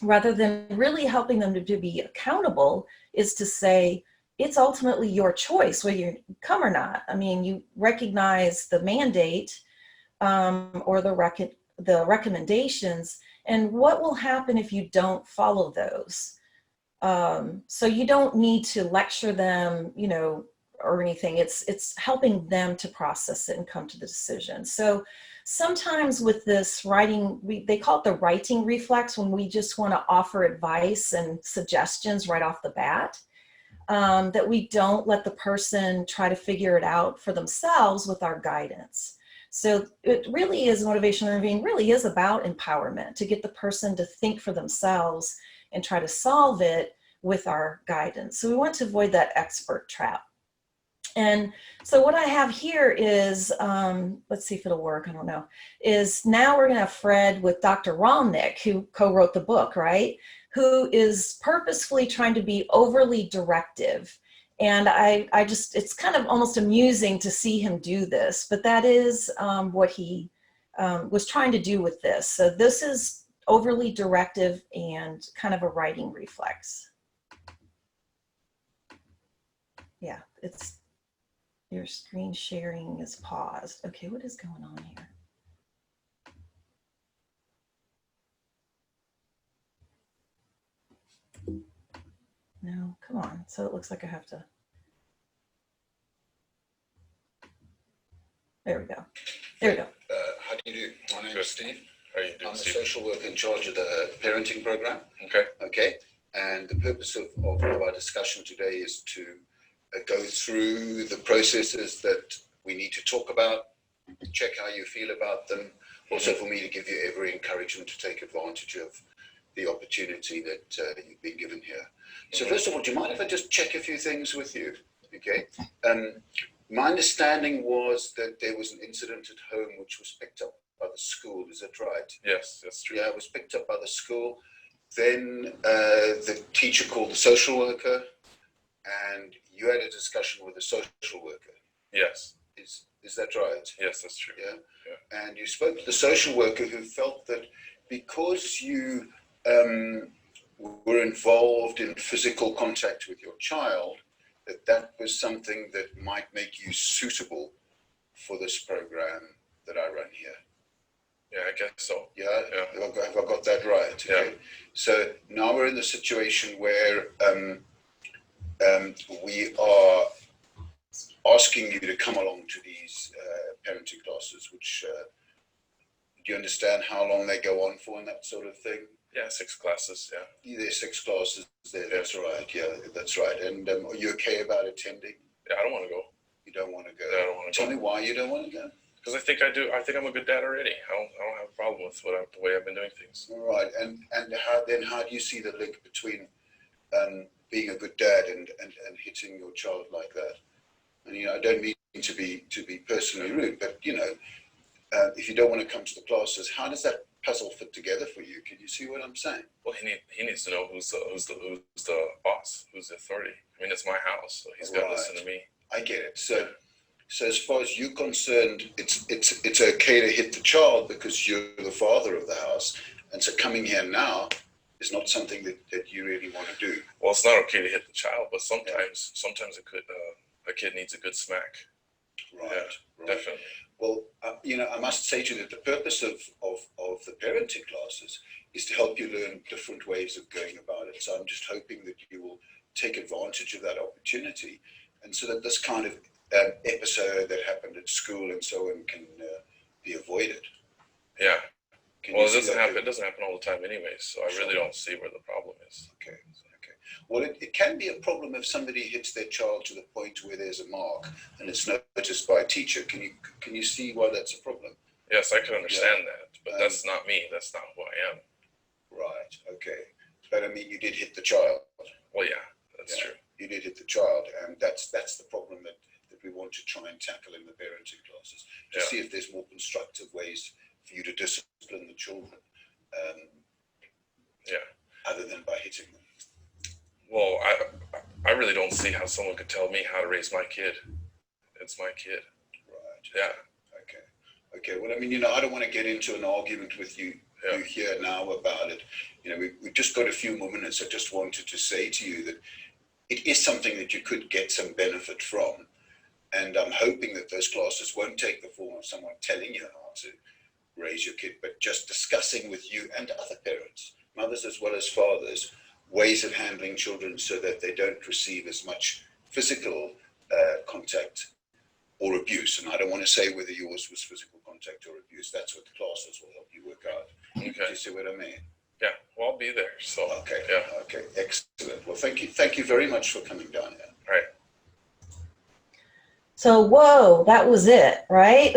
rather than really helping them to be accountable, is to say, it's ultimately your choice whether you come or not. I mean, you recognize the mandate or the recommendations, and what will happen if you don't follow those. So you don't need to lecture them, or anything. It's helping them to process it and come to the decision. So sometimes with this writing, they call it the writing reflex, when we just want to offer advice and suggestions right off the bat, that we don't let the person try to figure it out for themselves with our guidance. So it really is, motivational interviewing really is about empowerment, to get the person to think for themselves and try to solve it with our guidance. So we want to avoid that expert trap. And so what I have here is, let's see if it'll work, I don't know, is now we're going to have Fred with Dr. Rolnick, who co-wrote the book, right? Who is purposefully trying to be overly directive. And I just, it's kind of almost amusing to see him do this, but that is what he was trying to do with this. So this is overly directive and kind of a writing reflex. Yeah, it's, your screen sharing is paused. Okay, what is going on here? No, come on. So it looks like I have to. There we go. There we go. How do you do? My name is Steve. How are you doing, I'm a Steve? social worker in charge of the parenting program. Okay. Okay. And the purpose of our discussion today is to go through the processes that we need to talk about, check how you feel about them. Also for me to give you every encouragement to take advantage of the opportunity that you've been given here. So first of all, do you mind if I just check a few things with you? Okay. My understanding was that there was an incident at home which was picked up by the school. Is that right? Yes, that's true. Yeah, it was picked up by the school. Then the teacher called the social worker, and you had a discussion with the social worker. Yes. Is that right? Yes, that's true. Yeah. Yeah. And you spoke to the social worker, who felt that because you were involved in physical contact with your child, that was something that might make you suitable for this program that I run here. Yeah, I guess so. Yeah, Yeah. have I got that right? Okay. Yeah. So now we're in the situation where we are asking you to come along to these parenting classes, which do you understand how long they go on for and that sort of thing? Yeah, 6 classes, yeah. There's 6 classes there, that's right, yeah, that's right. And are you okay about attending? Yeah, I don't want to go. You don't want to go? Yeah, I don't want to go. Tell me why you don't want to go. Because I think I do. I think I'm a good dad already. I don't have a problem with the way I've been doing things. All right, and how do you see the link between being a good dad and hitting your child like that? And I don't mean to be personally rude, but if you don't want to come to the classes, how does that puzzle fit together for you? Can you see what I'm saying? Well, he needs to know who's the boss, who's the authority. I mean, it's my house, so he's got to listen to me. I get it. So as far as you're concerned, it's okay to hit the child because you're the father of the house, and so coming here now is not something that you really want to do. Well, it's not okay to hit the child, but sometimes it could. A kid needs a good smack. Right. Yeah, definitely. Well, I must say to you that the purpose of the parenting classes is to help you learn different ways of going about it. So I'm just hoping that you will take advantage of that opportunity, and so that this kind of episode that happened at school and so on can be avoided. Yeah. Well, it doesn't happen all the time anyway, so I really don't see where the problem is. Okay. Well, it can be a problem if somebody hits their child to the point where there's a mark and it's noticed by a teacher. Can you see why that's a problem? Yes, I can understand that, but that's not me. That's not who I am. Right. Okay. But I mean, you did hit the child. Well, yeah, that's true. You did hit the child, and that's the problem that we want to try and tackle in the parenting classes, to see if there's more constructive ways for you to discipline the children, other than by hitting them. Well, I really don't see how someone could tell me how to raise my kid. It's my kid. Right. Yeah. Okay. Well, I mean, I don't want to get into an argument with you here now about it. We've just got a few more minutes. I just wanted to say to you that it is something that you could get some benefit from. And I'm hoping that those classes won't take the form of someone telling you how to raise your kid, but just discussing with you and other parents, mothers as well as fathers, ways of handling children so that they don't receive as much physical contact or abuse. And I don't want to say whether yours was physical contact or abuse. That's what the classes will help you work out. Okay. Do you see what I mean? Yeah. Well, I'll be there. So. Okay. Yeah. Okay. Excellent. Well, thank you very much for coming down here. All right. So, whoa, that was it, right?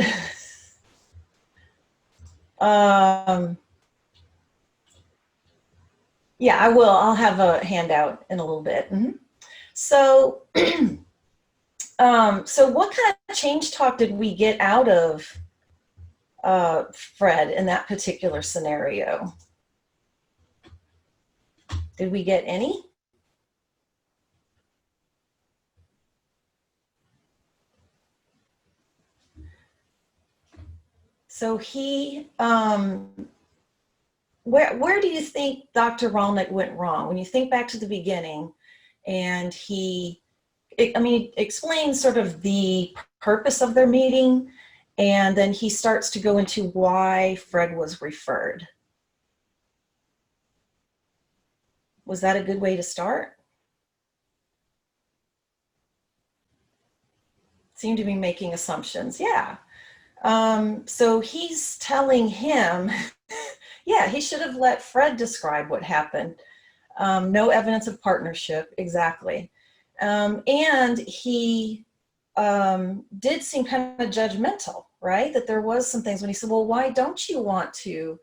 Yeah, I will. I'll have a handout in a little bit. So, so what kind of change talk did we get out of Fred in that particular scenario? Did we get any? So he, where do you think Dr. Rolnick went wrong? When you think back to the beginning, and he explains sort of the purpose of their meeting, and then he starts to go into why Fred was referred. Was that a good way to start? Seem to be making assumptions. Yeah. So he's telling him, yeah, he should have let Fred describe what happened. No evidence of partnership, exactly. And he did seem kind of judgmental, right? That there was some things when he said, well, why don't you want to,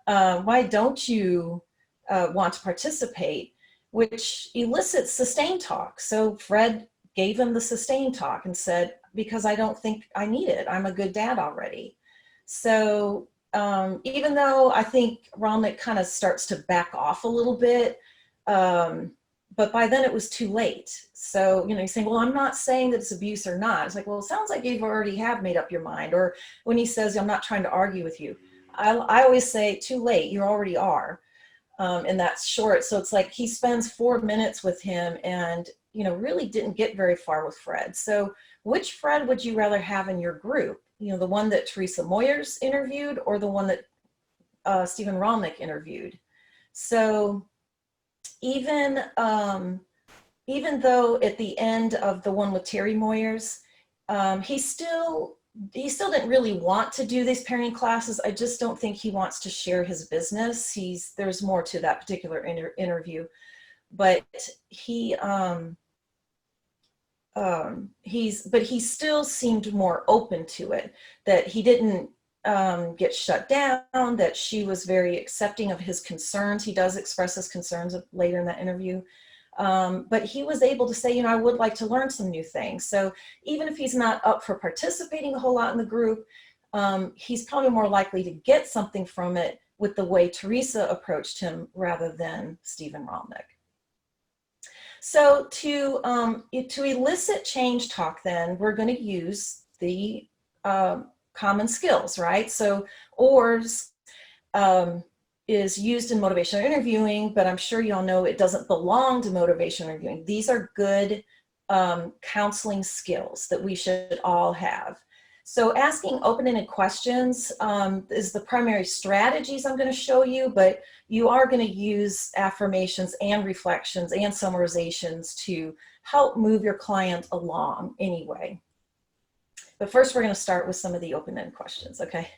want to participate? Which elicits sustained talk. So Fred gave him the sustained talk and said, because I don't think I need it. I'm a good dad already. So even though I think Rolnick kind of starts to back off a little bit, but by then it was too late. So, he's saying, well, I'm not saying that it's abuse or not. It's like, well, it sounds like you already have made up your mind. Or when he says, I'm not trying to argue with you. I always say, too late, you already are. And that's short. So it's like he spends 4 minutes with him and, really didn't get very far with Fred. So which Fred would you rather have in your group? The one that Teresa Moyers interviewed or the one that Stephen Rolnick interviewed? So even though at the end of the one with Terry Moyers, he still didn't really want to do these parenting classes. I just don't think he wants to share his business. There's more to that particular interview, but he still seemed more open to it, that he didn't get shut down, that she was very accepting of his concerns. He does express his concerns later in that interview. But he was able to say, you know, I would like to learn some new things. So even if he's not up for participating a whole lot in the group, he's probably more likely to get something from it with the way Teresa approached him rather than Stephen Rolnick. So to elicit change talk, then we're going to use the common skills, right? So ORS is used in motivational interviewing, but I'm sure y'all know it doesn't belong to motivational interviewing. These are good counseling skills that we should all have. So asking open-ended questions is the primary strategies I'm going to show you, but you are going to use affirmations and reflections and summarizations to help move your client along anyway. But first, we're going to start with some of the open-ended questions, okay?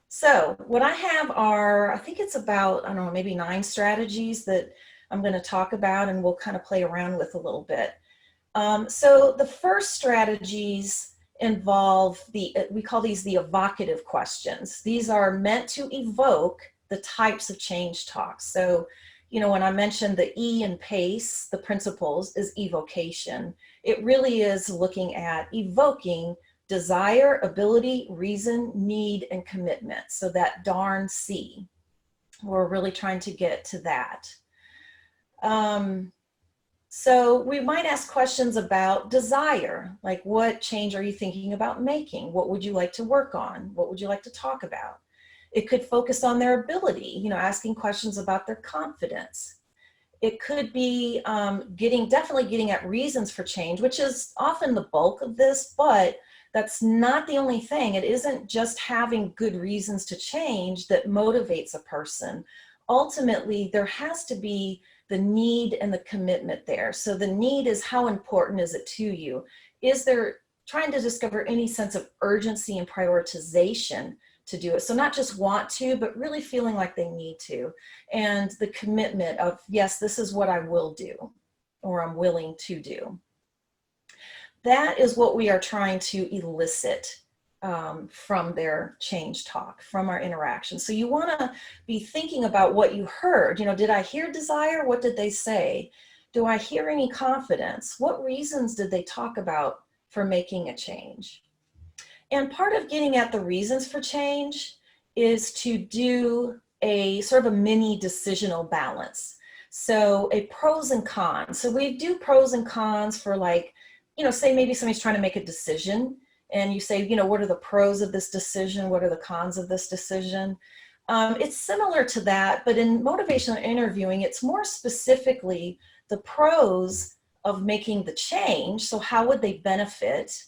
So what I have are, I think it's about, I don't know, maybe 9 strategies that I'm going to talk about and we'll kind of play around with a little bit. So the first strategies involve we call these the evocative questions. These are meant to evoke the types of change talks. So, you know, when I mentioned the E in PACE, the principles is evocation. It really is looking at evoking desire, ability, reason, need, and commitment. So that darn C, we're really trying to get to that. So we might ask questions about desire, like what change are you thinking about making? What would you like to work on? What would you like to talk about? It could focus on their ability, you know, asking questions about their confidence. It could be definitely getting at reasons for change, which is often the bulk of this, but that's not the only thing. It isn't just having good reasons to change that motivates a person. Ultimately, there has to be the need and the commitment there. So the need is, how important is it to you? Is there trying to discover any sense of urgency and prioritization to do it? So not just want to, but really feeling like they need to. And the commitment of, yes, this is what I will do, or I'm willing to do. That is what we are trying to elicit from their change talk, from our interaction. So you want to be thinking about what you heard. You know, did I hear desire? What did they say? Do I hear any confidence? What reasons did they talk about for making a change? And part of getting at the reasons for change is to do a sort of a mini decisional balance. So a pros and cons. So we do pros and cons for, like, you know, say maybe somebody's trying to make a decision and you say, you know, what are the pros of this decision? What are the cons of this decision? It's similar to that, but in motivational interviewing, it's more specifically the pros of making the change. So how would they benefit?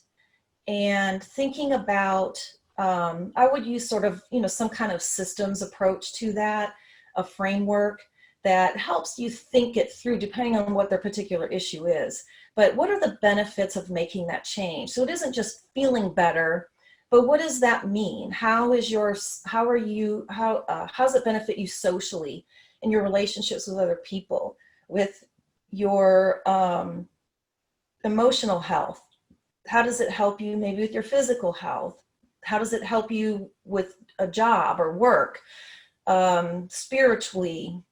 And thinking about, I would use sort of, you know, some kind of systems approach to that, a framework that helps you think it through depending on what their particular issue is. But what are the benefits of making that change? So it isn't just feeling better, but what does that mean? How does it benefit you socially, in your relationships with other people, with your emotional health? How does it help you maybe with your physical health? How does it help you with a job or work? Spiritually,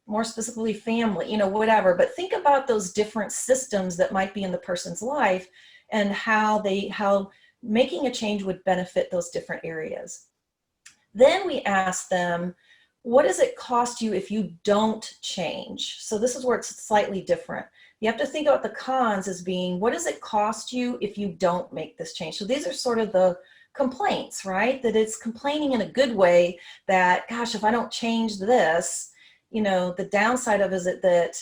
more specifically family, you know, whatever. But think about those different systems that might be in the person's life and how making a change would benefit those different areas. Then we ask them, what does it cost you if you don't change? So this is where it's slightly different. You have to think about the cons as being, what does it cost you if you don't make this change? So these are sort of the complaints, right? That it's complaining in a good way that, gosh, if I don't change this, you know, the downside of it is that,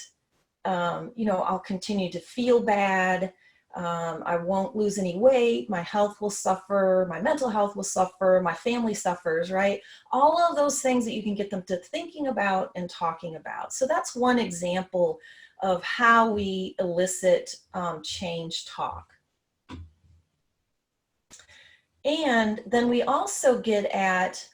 you know, I'll continue to feel bad. I won't lose any weight. My health will suffer. My mental health will suffer. My family suffers, right? All of those things that you can get them to thinking about and talking about. So that's one example of how we elicit change talk. And then we also get at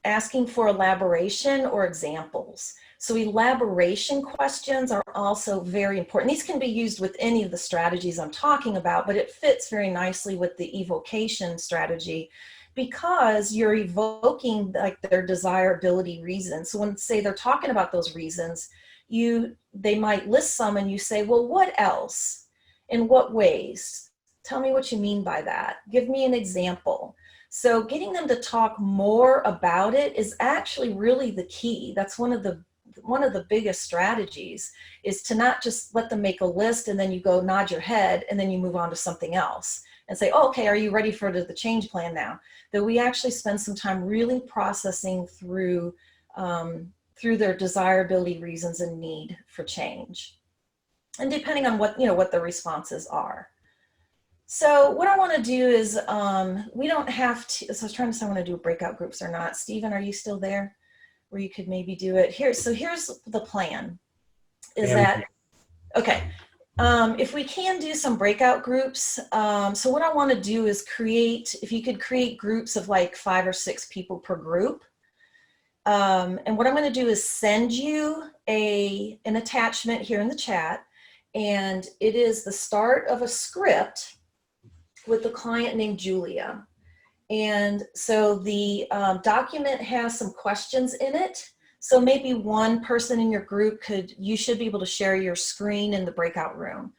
asking for elaboration or examples. So elaboration questions are also very important. These can be used with any of the strategies I'm talking about, but it fits very nicely with the evocation strategy. because you're evoking like their desirability reasons. So when, say, they're talking about those reasons, they might list some and you say, well, what else? In what ways? Tell me what you mean by that. Give me an example. So getting them to talk more about it is actually really the key. That's one of the biggest strategies, is to not just let them make a list and then you go nod your head and then you move on to something else and say, oh, okay, are you ready for the change plan now? That we actually spend some time really processing through their desirability reasons and need for change. And depending on what the responses are. So what I want to do is, we don't have to, so I was trying to decide if I want to do breakout groups or not. Stephen, are you still there? Where you could maybe do it here. So here's the plan, is that, okay. If we can do some breakout groups, so what I want to do is if you could create groups of like 5 or 6 people per group. And what I'm going to do is send you an attachment here in the chat, and it is the start of a script with a client named Julia. And so the document has some questions in it. So maybe one person in your group you should be able to share your screen in the breakout room.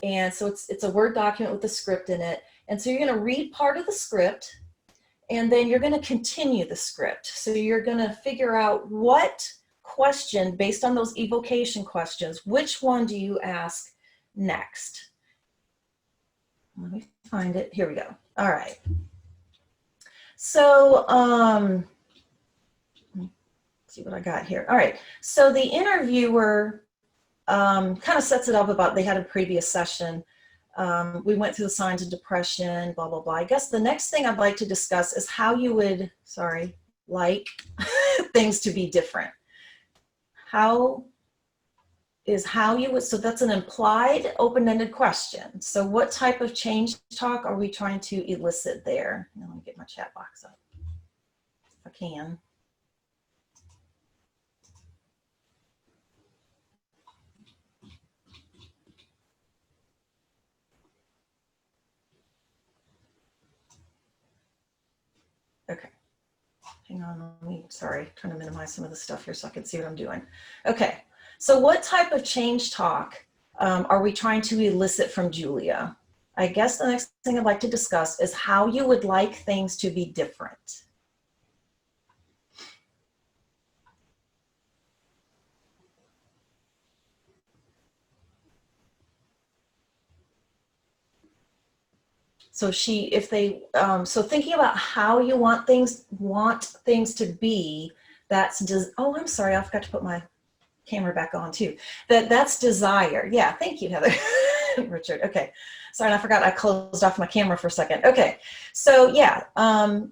And so it's a Word document with a script in it. And so you're going to read part of the script, and then you're going to continue the script. So you're going to figure out what question, based on those evocation questions, which one do you ask next? Let me find it. Here we go. All right. So, see what I got here. All right. So the interviewer kind of sets it up about they had a previous session. We went through the signs of depression, blah, blah, blah. I guess the next thing I'd like to discuss is how you would, like things to be different. So that's an implied open-ended question. So what type of change talk are we trying to elicit there? Now let me get my chat box up if I can. Okay, hang on, trying to minimize some of the stuff here so I can see what I'm doing. Okay, so what type of change talk are we trying to elicit from Julia? I guess the next thing I'd like to discuss is how you would like things to be different. So so thinking about how you want things to be, oh, I'm sorry, I forgot to put my camera back on too. That's desire. Yeah, thank you, Heather. Richard, okay. Sorry, I forgot I closed off my camera for a second. Okay, so yeah,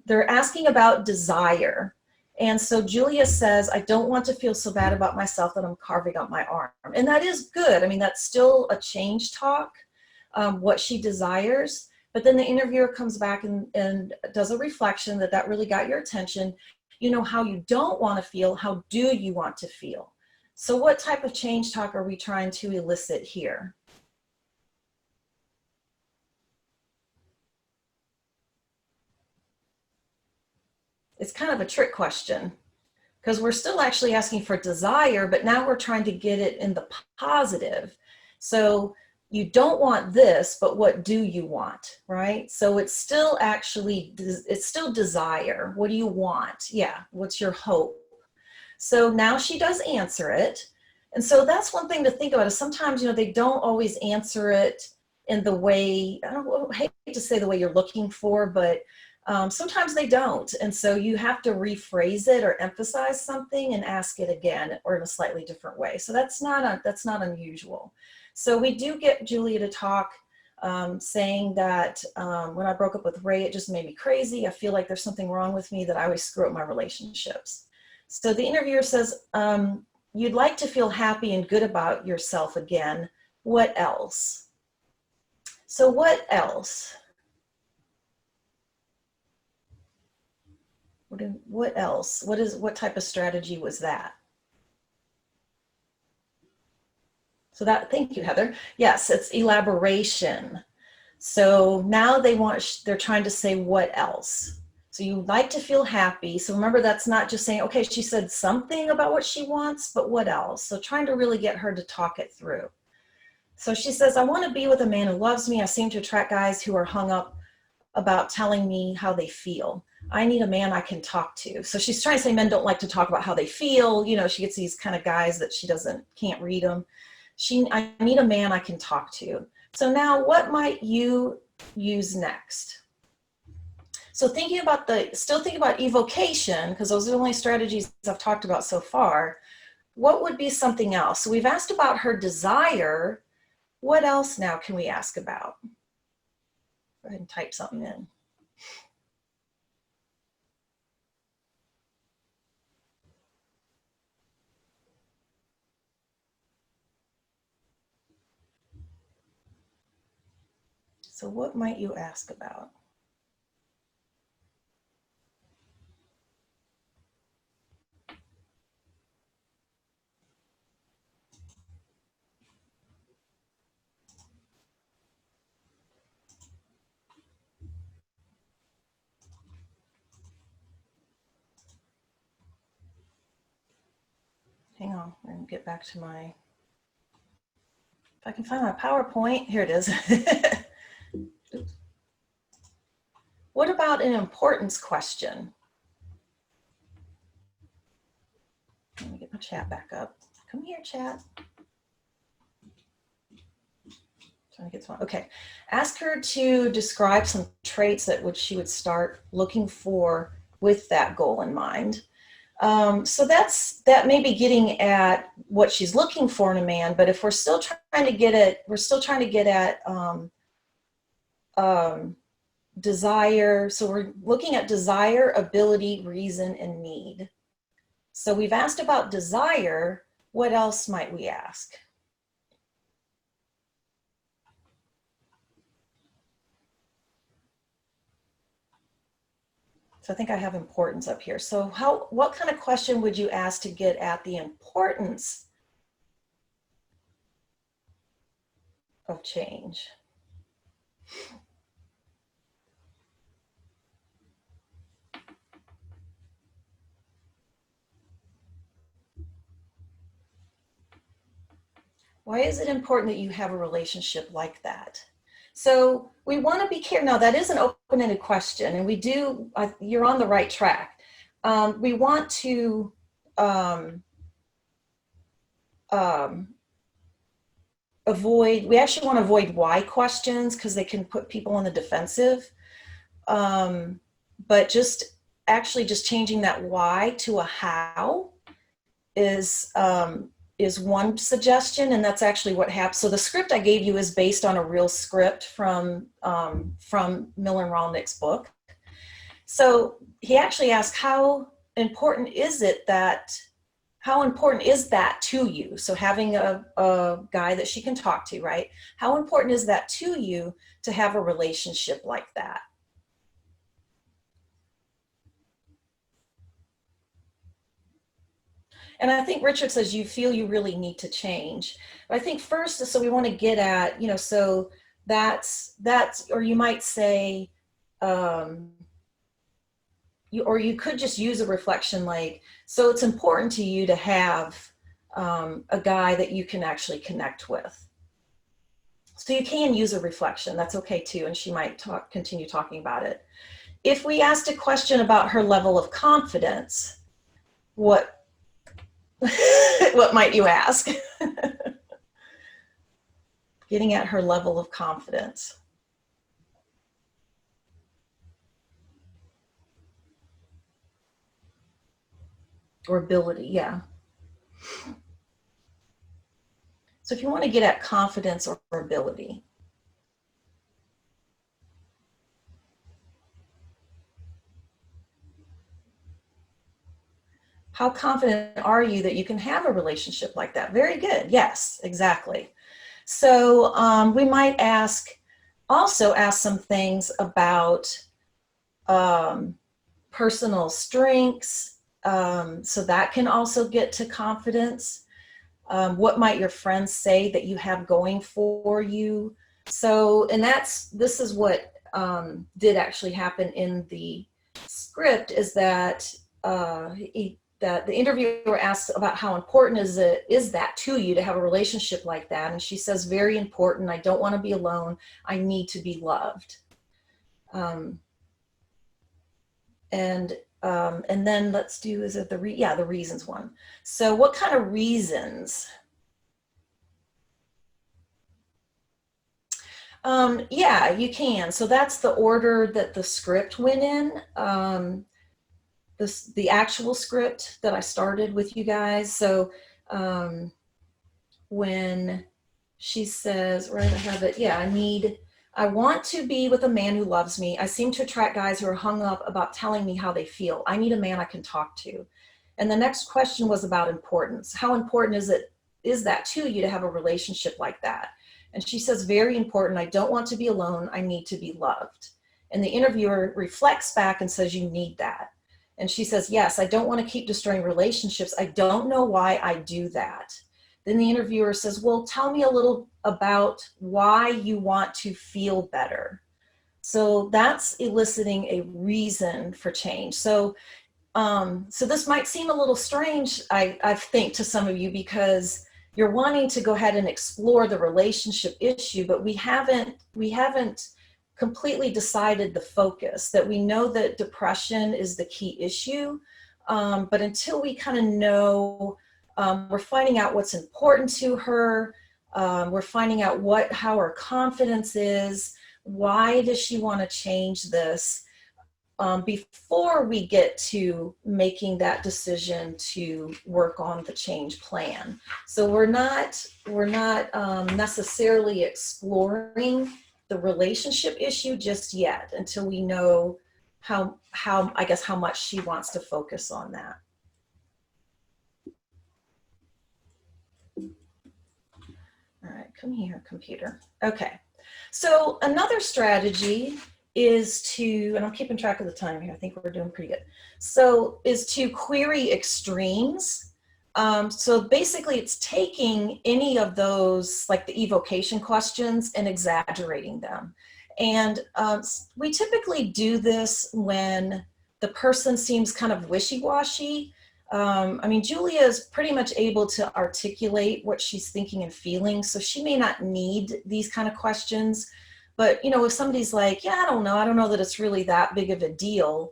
they're asking about desire. And so Julia says, I don't want to feel so bad about myself that I'm carving up my arm. And that is good. I mean, that's still a change talk, what she desires. But then the interviewer comes back and does a reflection that really got your attention. You know how you don't want to feel, how do you want to feel? So what type of change talk are we trying to elicit here? It's kind of a trick question because we're still actually asking for desire, but now we're trying to get it in the positive. So you don't want this, but what do you want, right? So it's still desire. What do you want? Yeah, what's your hope? So now she does answer it. And so that's one thing to think about is sometimes, they don't always answer it in the way, I hate to say the way you're looking for, but sometimes they don't. And so you have to rephrase it or emphasize something and ask it again or in a slightly different way. So that's not unusual. So we do get Julia to talk, saying that when I broke up with Ray, it just made me crazy. I feel like there's something wrong with me, that I always screw up my relationships. So the interviewer says, you'd like to feel happy and good about yourself again. What else? So what else? What else? What type of strategy was that? So thank you, Heather. Yes, it's elaboration. So now they're trying to say what else. So you like to feel happy. So remember, that's not just saying, okay, she said something about what she wants, but what else? So trying to really get her to talk it through. So she says, I want to be with a man who loves me. I seem to attract guys who are hung up about telling me how they feel. I need a man I can talk to. So she's trying to say men don't like to talk about how they feel. You know, she gets these kind of guys that she can't read them. I need a man I can talk to. So now what might you use next? So still thinking about evocation, because those are the only strategies I've talked about so far. What would be something else? So we've asked about her desire. What else now can we ask about? Go ahead and type something in. So what might you ask about? Hang on, I'm gonna get back to if I can find my PowerPoint, here it is. What about an importance question? Let me get my chat back up. Come here, chat. Trying to get some, okay. Ask her to describe some traits that she would start looking for with that goal in mind. So that may be getting at what she's looking for in a man, but if we're still trying to get at desire. So we're looking at desire, ability, reason, and need. So we've asked about desire. What else might we ask? So I think I have importance up here. So what kind of question would you ask to get at the importance of change? Why is it important that you have a relationship like that? So we want to be careful. Now, that is an open-ended question, and you're on the right track. We want to we actually want to avoid why questions because they can put people on the defensive. But just changing that why to a how is one suggestion, and that's actually what happened. So the script I gave you is based on a real script from Miller and Rolnick's book. So he actually asked, how important is that to you? So having a guy that she can talk to, right? How important is that to you to have a relationship like that? And I think Richard says you feel you really need to change. But I think first, so we want to get at, so that's, or you might say, you could just use a reflection like, so it's important to you to have a guy that you can actually connect with. So you can use a reflection, that's okay too, and she might continue talking about it. If we asked a question about her level of confidence, what might you ask? Getting at her level of confidence. Or ability, yeah. So if you want to get at confidence or ability. How confident are you that you can have a relationship like that? Very good. Yes, exactly. So we might also ask some things about personal strengths. So that can also get to confidence. What might your friends say that you have going for you? So, and this is what did actually happen in the script is that that the interviewer asks about how important is that to you to have a relationship like that, and she says, very important. I don't want to be alone. I need to be loved. And then let's do, is it the reasons one. So what kind of reasons? Yeah, you can. So that's the order that the script went in. The actual script that I started with you guys. So when she says, right, I have it. Yeah, I want to be with a man who loves me. I seem to attract guys who are hung up about telling me how they feel. I need a man I can talk to. And the next question was about importance. How important is that to you to have a relationship like that? And she says, very important. I don't want to be alone. I need to be loved. And the interviewer reflects back and says, you need that. And she says, yes, I don't want to keep destroying relationships. I don't know why I do that. Then the interviewer says, well, tell me a little about why you want to feel better. So that's eliciting a reason for change. So this might seem a little strange, I think, to some of you, because you're wanting to go ahead and explore the relationship issue, but we haven't completely decided the focus, that we know that depression is the key issue. But until we kind of know, we're finding out what's important to her. We're finding out how her confidence is. Why does she want to change this? Before we get to making that decision to work on the change plan. So we're not necessarily exploring the relationship issue just yet, until we know how much she wants to focus on that. All right, come here, computer. Okay, so another strategy is to, and I'm keeping track of the time here, I think we're doing pretty good. So is to query extremes. So basically it's taking any of those, like the evocation questions, and exaggerating them. And we typically do this when the person seems kind of wishy-washy. I mean, Julia is pretty much able to articulate what she's thinking and feeling, so she may not need these kind of questions. But, you know, if somebody's like, yeah, I don't know that it's really that big of a deal,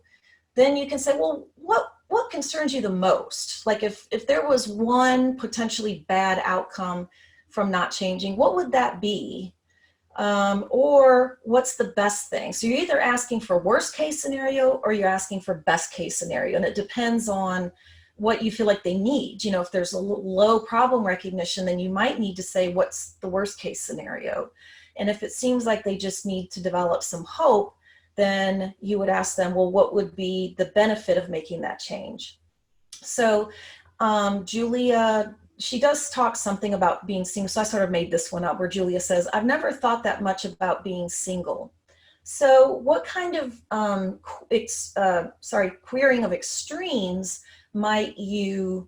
then you can say, well, what concerns you the most? Like if there was one potentially bad outcome from not changing, what would that be? Or what's the best thing? So you're either asking for worst case scenario or you're asking for best case scenario. And it depends on what you feel like they need. You know, if there's a low problem recognition, then you might need to say, what's the worst case scenario? And if it seems like they just need to develop some hope, then you would ask them, well, what would be the benefit of making that change? So Julia, she does talk something about being single. So I sort of made this one up, where Julia says, I've never thought that much about being single. So what kind of querying of extremes might you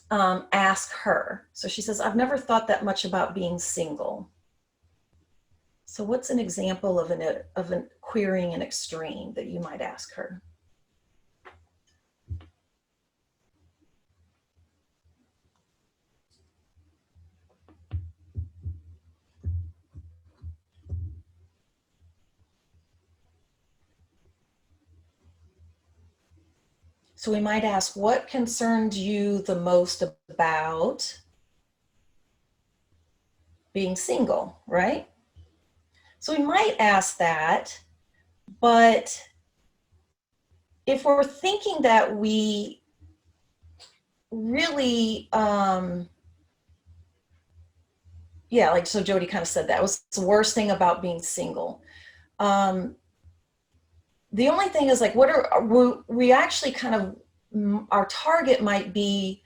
ask her? So she says, I've never thought that much about being single. So what's an example of an querying an extreme that you might ask her? So we might ask, what concerns you the most about being single, right? So we might ask that, but if we're thinking that we really, yeah, like, so Jody kind of said that was the worst thing about being single. The only thing is, like, we actually kind of, our target might be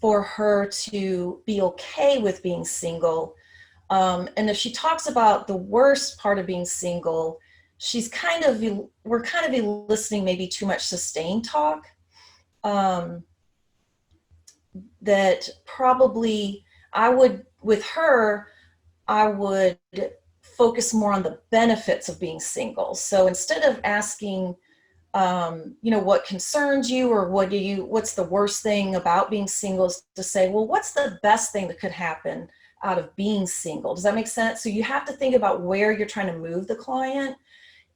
for her to be okay with being single. And if she talks about the worst part of being single, we're kind of eliciting maybe too much sustained talk. That probably with her, I would focus more on the benefits of being single. So instead of asking what concerns you, or what's the worst thing about being single, is to say, well, what's the best thing that could happen out of being single? Does that make sense? So you have to think about where you're trying to move the client.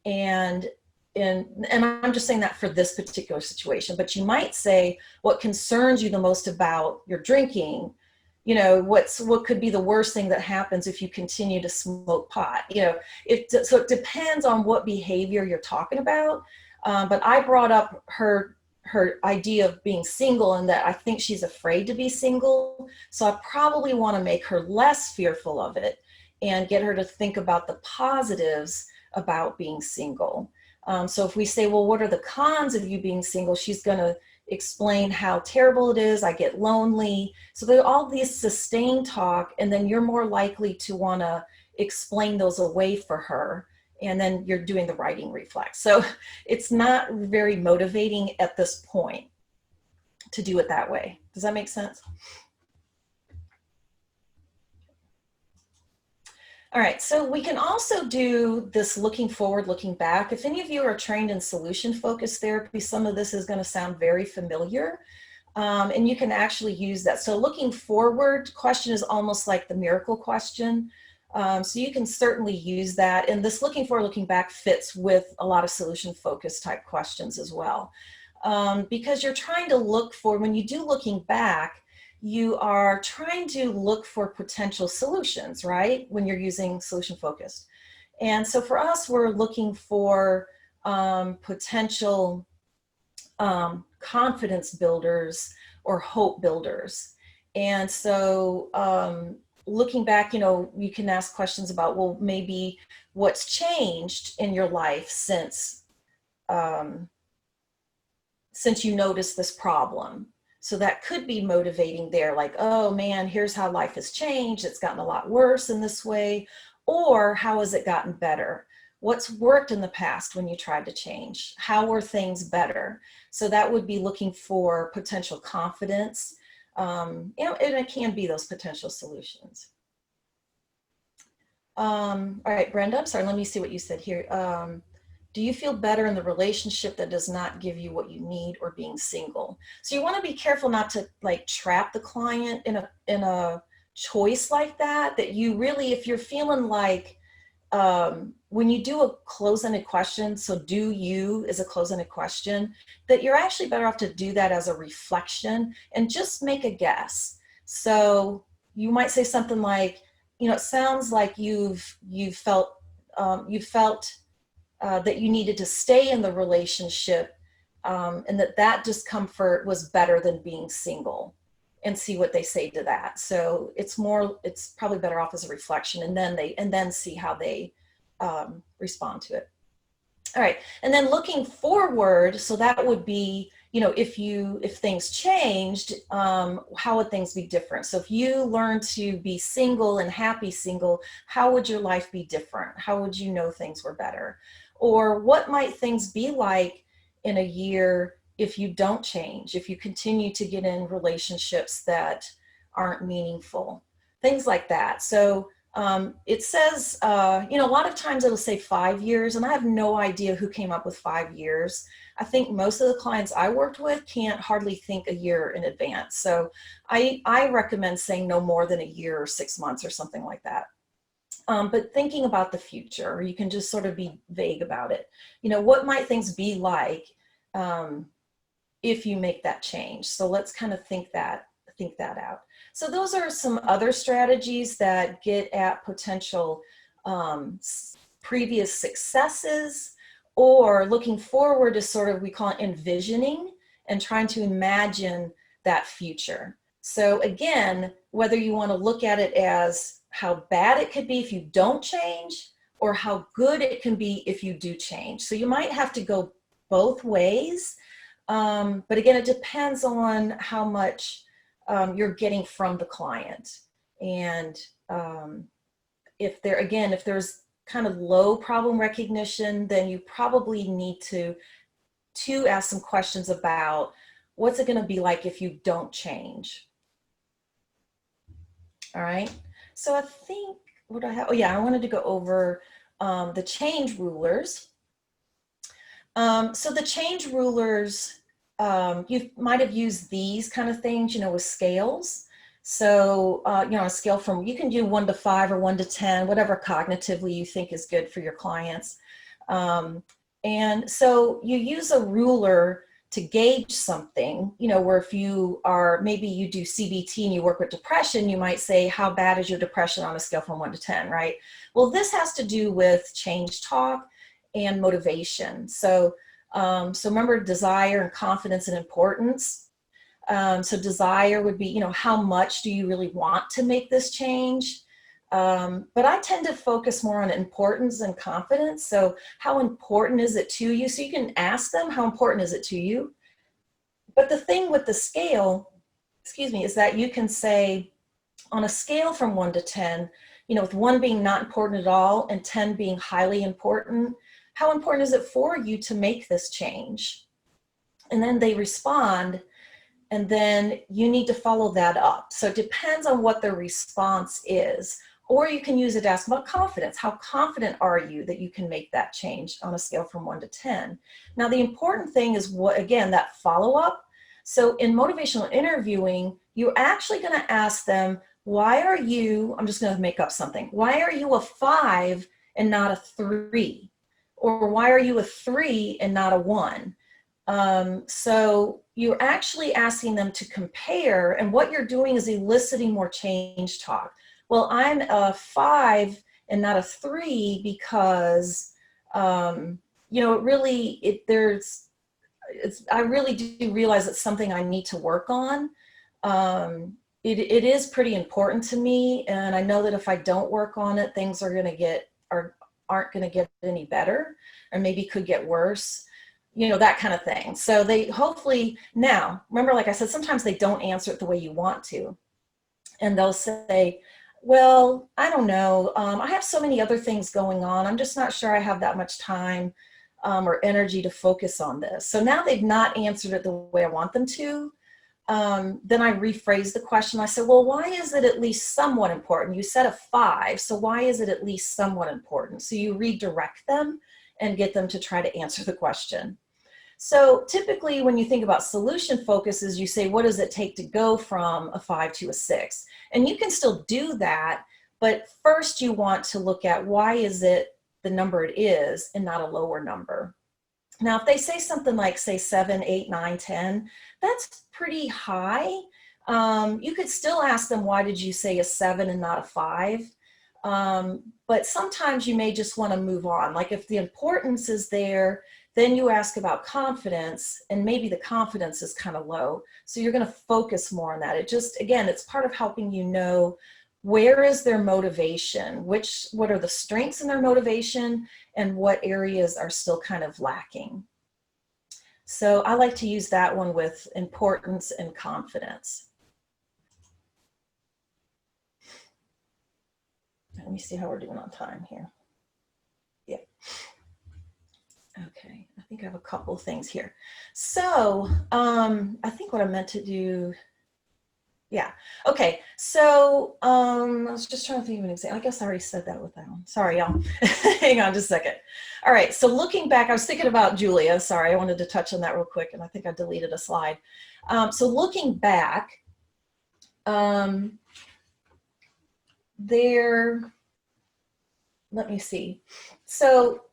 And I'm just saying that for this particular situation, but you might say what concerns you the most about your drinking, what could be the worst thing that happens if you continue to smoke pot. So it depends on what behavior you're talking about. But I brought up her idea of being single, and that I think she's afraid to be single. So I probably want to make her less fearful of it and get her to think about the positives about being single. So if we say, well, what are the cons of you being single? She's going to explain how terrible it is. I get lonely. So there are all these sustained talk, and then you're more likely to want to explain those away for her. And then you're doing the writing reflex. So it's not very motivating at this point to do it that way. Does that make sense? All right, so we can also do this looking forward, looking back. If any of you are trained in solution-focused therapy, some of this is going to sound very familiar, and you can actually use that. So looking forward question is almost like the miracle question. So you can certainly use that. And this looking forward, looking back fits with a lot of solution-focused type questions as well. Because you're trying to look for, when you do looking back, you are trying to look for potential solutions, right? When you're using solution focused. And so for us, we're looking for potential confidence builders or hope builders. And so looking back, you can ask questions about, well, maybe what's changed in your life since you noticed this problem. So that could be motivating there, like, oh man, here's how life has changed. It's gotten a lot worse in this way. Or how has it gotten better? What's worked in the past when you tried to change? How were things better? So that would be looking for potential confidence. And it can be those potential solutions. All right, Brenda, I'm sorry, let me see what you said here. Do you feel better in the relationship that does not give you what you need, or being single? So you want to be careful not to like trap the client in a choice like that, that you really, if you're feeling like, when you do a close-ended question, so do you is a close-ended question, that you're actually better off to do that as a reflection and just make a guess. So you might say something like, it sounds like you've felt that you needed to stay in the relationship, and that discomfort was better than being single, and see what they say to that. So it's probably better off as a reflection, and then see how they respond to it. All right, and then looking forward, so that would be, if things changed, how would things be different? So if you learn to be single and happy single, how would your life be different? How would you know things were better? Or what might things be like in a year if you don't change, if you continue to get in relationships that aren't meaningful, things like that. So it says, a lot of times it'll say 5 years, and I have no idea who came up with 5 years. I think most of the clients I worked with can't hardly think a year in advance. So I recommend saying no more than a year or 6 months or something like that. But thinking about the future, or you can just sort of be vague about it. What might things be like if you make that change? So let's kind of think that out. So those are some other strategies that get at potential previous successes, or looking forward to sort of, we call it envisioning, and trying to imagine that future. So again, whether you want to look at it as how bad it could be if you don't change, or how good it can be if you do change. So you might have to go both ways. But again, it depends on how much you're getting from the client. And if there's kind of low problem recognition, then you probably need to ask some questions about what's it going to be like if you don't change. All right. So I think, what do I have? Oh yeah, I wanted to go over the change rulers. So the change rulers, you might have used these kind of things, you know, with scales. So, you know, a scale from, you can do 1 to 5 or 1 to 10, whatever cognitively you think is good for your clients. And so you use a ruler to gauge something, you know, where if you are, maybe you do CBT and you work with depression, you might say, how bad is your depression on a scale from 1 to 10, right? Well, this has to do with change talk and motivation. So, so remember desire and confidence and importance. So desire would be, you know, how much do you really want to make this change? But I tend to focus more on importance and confidence. So how important is it to you? So you can ask them, how important is it to you? But the thing with the scale, excuse me, is that you can say on a scale from 1 to 10, you know, with 1 being not important at all and 10 being highly important, how important is it for you to make this change? And then they respond, and then you need to follow that up. So it depends on what their response is. Or you can use it to ask about confidence. How confident are you that you can make that change on a scale from 1 to 10? Now, the important thing is what, again, that follow-up. So in motivational interviewing, you're actually going to ask them, why are you, I'm just going to make up something, why are you a 5 and not a 3? Or why are you a 3 and not a 1? So you're actually asking them to compare, and what you're doing is eliciting more change talk. Well, I'm a 5 and not a 3 because, you know, I really do realize it's something I need to work on. It is pretty important to me, and I know that if I don't work on it, things aren't going to get any better, or maybe could get worse. You know, that kind of thing. So they hopefully, now, remember, like I said, sometimes they don't answer it the way you want to. And they'll say, well, I don't know. I have so many other things going on. I'm just not sure I have that much time or energy to focus on this. So now they've not answered it the way I want them to. Then I rephrase the question. I said, well, why is it at least somewhat important? You said a 5, so why is it at least somewhat important? So you redirect them and get them to try to answer the question. So typically when you think about solution focuses, you say, what does it take to go from a 5 to a 6? And you can still do that, but first you want to look at why is it the number it is and not a lower number. Now, if they say something like, say, 7, 8, 9, 10, that's pretty high. You could still ask them, why did you say a 7 and not a 5? But sometimes you may just want to move on. Like if the importance is there, then you ask about confidence, and maybe the confidence is kind of low. So you're going to focus more on that. It just, again, it's part of helping you know where is their motivation, what are the strengths in their motivation, and what areas are still kind of lacking. So I like to use that one with importance and confidence. Let me see how we're doing on time here. Yeah. Okay, I think I have a couple of things here. So I think what I meant to do, yeah. Okay, so I was just trying to think of an example. I guess I already said that with that one. Sorry, y'all. Hang on just a second. All right, so looking back, I was thinking about Julia. Sorry, I wanted to touch on that real quick, and I think I deleted a slide. So looking back, let me see. So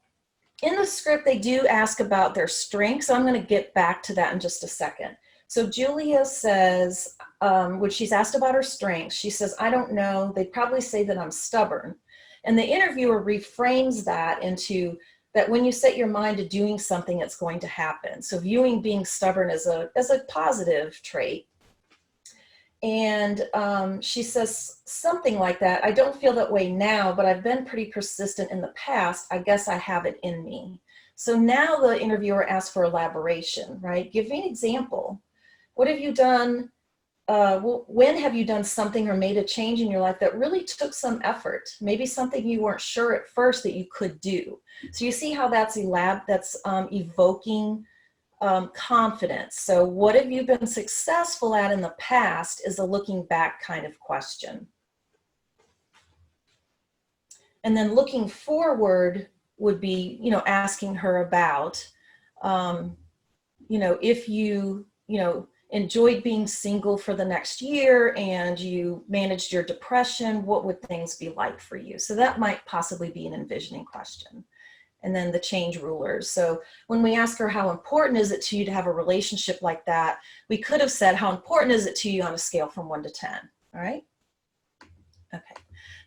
in the script, they do ask about their strengths. So I'm going to get back to that in just a second. So Julia says, when she's asked about her strengths, she says, I don't know. They'd probably say that I'm stubborn. And the interviewer reframes that into that when you set your mind to doing something, it's going to happen. So viewing being stubborn as a positive trait. And she says something like that. I don't feel that way now, but I've been pretty persistent in the past. I guess I have it in me. So now the interviewer asks for elaboration, right? Give me an example. What have you done? When have you done something or made a change in your life that really took some effort? Maybe something you weren't sure at first that you could do. So you see how that's evoking confidence. So what have you been successful at in the past is a looking back kind of question. And then looking forward would be, you know, asking her about If you enjoyed being single for the next year and you managed your depression, what would things be like for you? So that might possibly be an envisioning question. And then the change rulers. So when we ask her, how important is it to you to have a relationship like that? We could have said, how important is it to you on a scale from 1 to 10? All right. Okay.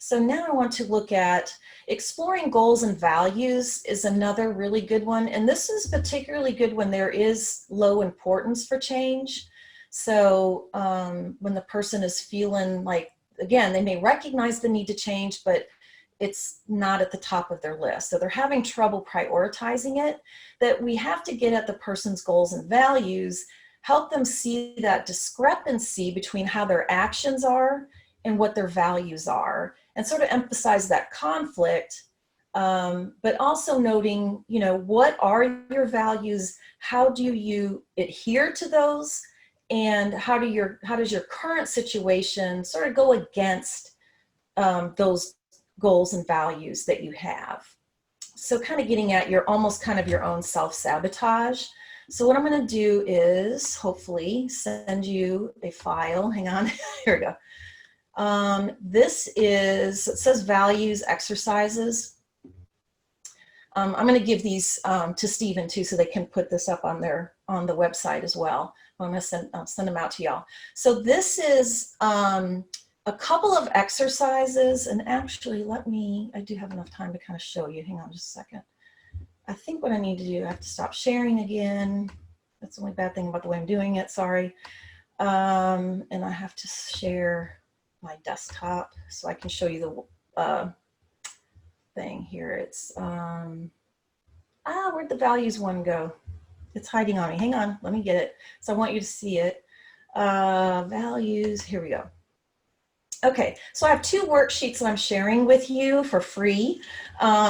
So now I want to look at exploring goals and values is another really good one. And this is particularly good when there is low importance for change. So when the person is feeling like, again, they may recognize the need to change, but it's not at the top of their list. So they're having trouble prioritizing it, that we have to get at the person's goals and values, help them see that discrepancy between how their actions are and what their values are, and sort of emphasize that conflict, but also noting, what are your values? How do you adhere to those? And how does your current situation sort of go against those goals and values that you have? So kind of getting at your almost kind of your own self-sabotage. So what I'm going to do is hopefully send you a file. Hang on. Here we go. It says values exercises. I'm going to give these to Stephen too, so they can put this up on the website as well. I'm going to send them out to y'all. So this is a couple of exercises, and actually I do have enough time to kind of show you. Hang on just a second. I think what I need to do, I have to stop sharing again. That's the only bad thing about the way I'm doing it, sorry. And I have to share my desktop so I can show you the thing here. It's, where'd the values one go? It's hiding on me. Hang on, let me get it. So I want you to see it. Values, here we go. Okay, so I have 2 worksheets that I'm sharing with you for free.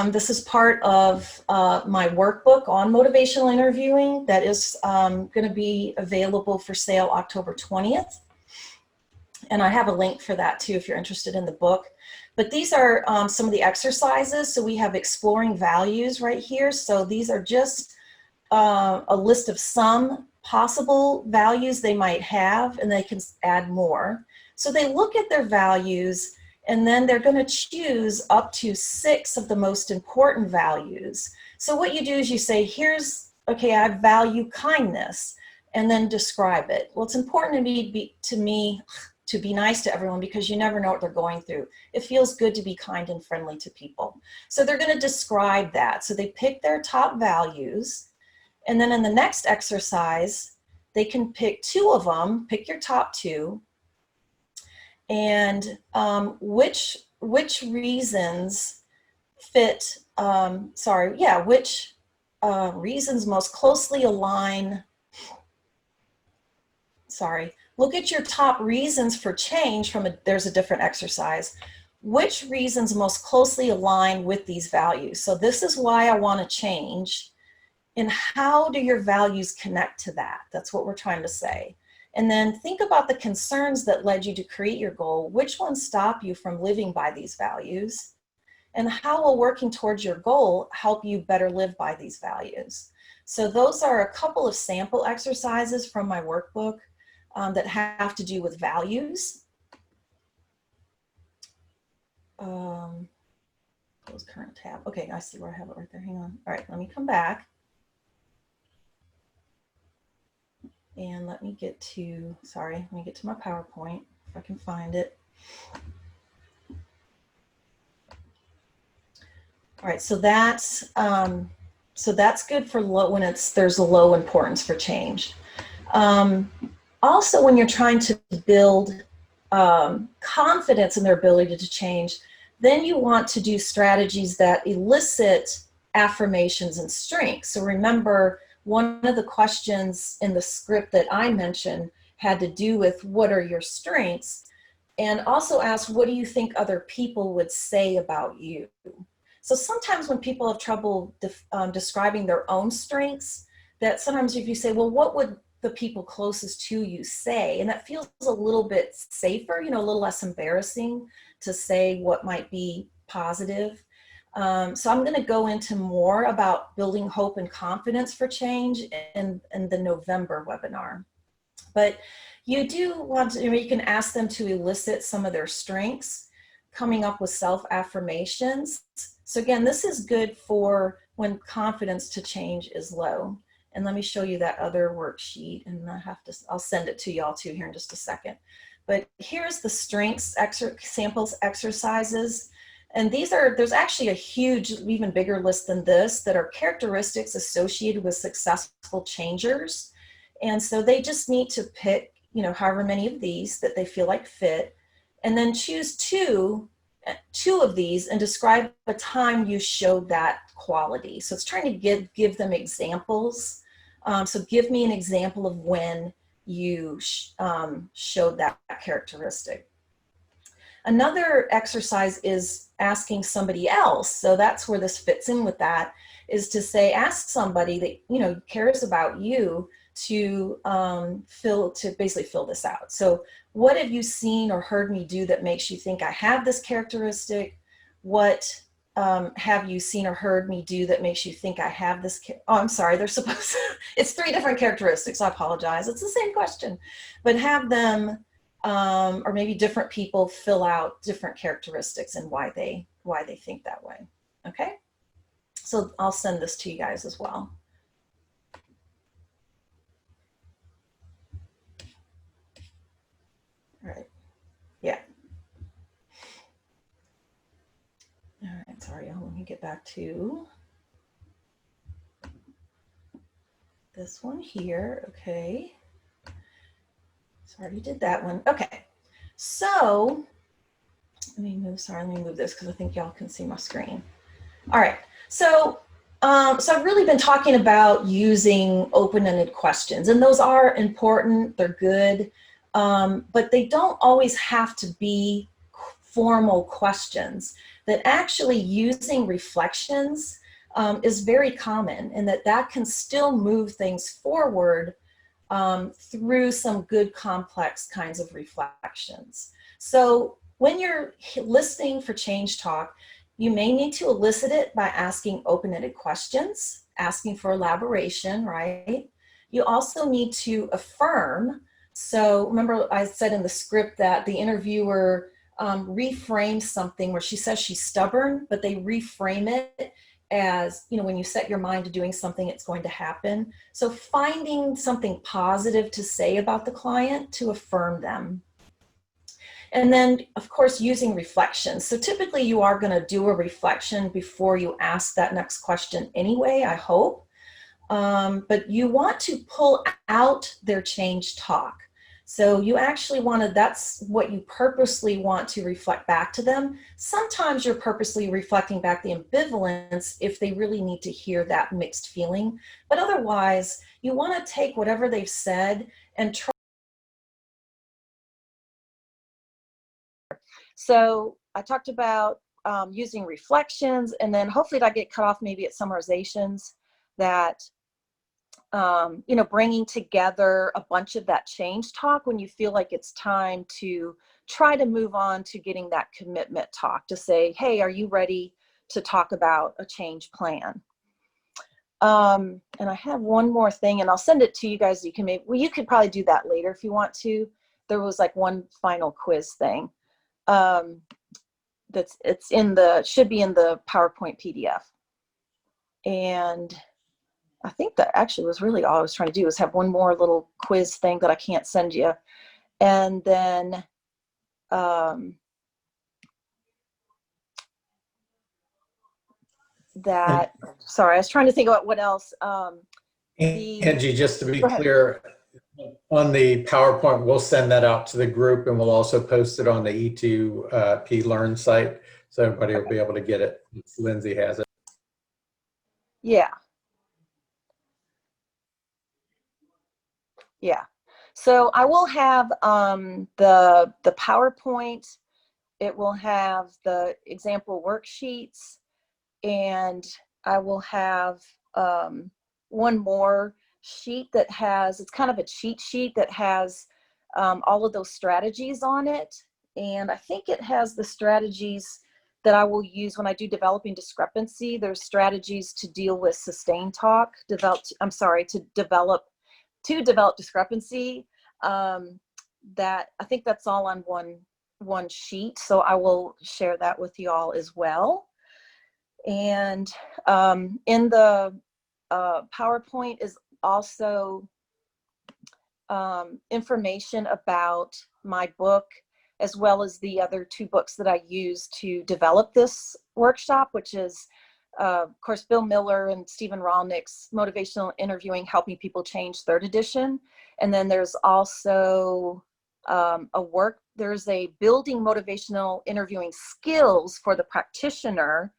This is part of my workbook on motivational interviewing that is going to be available for sale October 20th. And I have a link for that too if you're interested in the book. But these are some of the exercises. So we have exploring values right here. So these are just a list of some possible values they might have, and they can add more. So they look at their values, and then they're going to choose up to 6 of the most important values. So what you do is you say, okay, I value kindness, and then describe it. Well, it's important to me to be nice to everyone, because you never know what they're going through. It feels good to be kind and friendly to people. So they're going to describe that. So they pick their top values, and then in the next exercise, they can pick 2 of them, pick your top 2, and which reasons fit, which reasons most closely align, look at your top reasons for change there's a different exercise. Which reasons most closely align with these values? So this is why I want to change, and how do your values connect to that? That's what we're trying to say. And then think about the concerns that led you to create your goal. Which ones stop you from living by these values? And how will working towards your goal help you better live by these values? So those are a couple of sample exercises from my workbook that have to do with values. Close current tab. Okay, I see where I have it right there. Hang on. All right, let me come back. And let me get to my PowerPoint if I can find it. All right, so that's good for when there's a low importance for change. Also, when you're trying to build confidence in their ability to change, then you want to do strategies that elicit affirmations and strengths. So remember, one of the questions in the script that I mentioned had to do with what are your strengths, and also ask, what do you think other people would say about you? So sometimes when people have trouble describing their own strengths, that sometimes if you say, well, what would the people closest to you say? And that feels a little bit safer, a little less embarrassing to say what might be positive. So I'm going to go into more about building hope and confidence for change in the November webinar. But you do want to, you can ask them to elicit some of their strengths, coming up with self-affirmations. So again, this is good for when confidence to change is low. And let me show you that other worksheet, and I'll send it to y'all too here in just a second. But here's the strengths samples exercises. And there's actually a huge, even bigger list than this that are characteristics associated with successful changers. And so they just need to pick, however many of these that they feel like fit, and then choose two of these and describe a time you showed that quality. So it's trying to give them examples. So give me an example of when you showed that characteristic. Another exercise is asking somebody else. So that's where this fits in with that, is to say, ask somebody that, cares about you to basically fill this out. So what have you seen or heard me do that makes you think I have this characteristic? What have you seen or heard me do that makes you think I have this? Oh, I'm sorry, they're supposed to, it's 3 different characteristics. I apologize. It's the same question, but have them, or maybe different people fill out different characteristics and why they think that way. Okay. So I'll send this to you guys as well. All right. Yeah. All right. Sorry. Let me get back to this one here. Okay. Sorry, you did that one. Okay. So let me move this because I think y'all can see my screen. All right. So I've really been talking about using open-ended questions, and those are important. They're good, but they don't always have to be formal questions. That actually using reflections is very common, and that can still move things forward through some good complex kinds of reflections. So when you're listening for change talk, you may need to elicit it by asking open-ended questions, asking for elaboration, right? You also need to affirm. So remember I said in the script that the interviewer reframes something where she says she's stubborn, but they reframe it as, when you set your mind to doing something, it's going to happen. So finding something positive to say about the client to affirm them. And then, of course, using reflections. So typically you are going to do a reflection before you ask that next question anyway, I hope. But you want to pull out their change talk. So you actually that's what you purposely want to reflect back to them. Sometimes you're purposely reflecting back the ambivalence if they really need to hear that mixed feeling. But otherwise, you want to take whatever they've said and try. So I talked about using reflections, and then hopefully I get cut off maybe at summarizations that, bringing together a bunch of that change talk when you feel like it's time to try to move on to getting that commitment talk to say, hey, are you ready to talk about a change plan? And I have one more thing, and I'll send it to you guys. You could probably do that later if you want to. There was like one final quiz thing. Should be in the PowerPoint PDF. And I think that actually was really all I was trying to do, is have one more little quiz thing that I can't send you. And then sorry, I was trying to think about what else. Angie, just to be clear, on the PowerPoint, we'll send that out to the group, and we'll also post it on the E2P Learn site, so everybody will be able to get it. Lindsay has it. Yeah. Yeah. So I will have the PowerPoint. It will have the example worksheets, and I will have one more sheet that has, it's kind of a cheat sheet that has all of those strategies on it. And I think it has the strategies that I will use when I do developing discrepancy. There's strategies to deal with sustained talk, to develop discrepancy. That I think that's all on one sheet. So I will share that with you all as well. And in the PowerPoint is also information about my book, as well as the other 2 books that I used to develop this workshop, which is, of course, Bill Miller and Stephen Rolnick's Motivational Interviewing, Helping People Change, 3rd edition. And then there's also there's a Building Motivational Interviewing Skills for the Practitioner.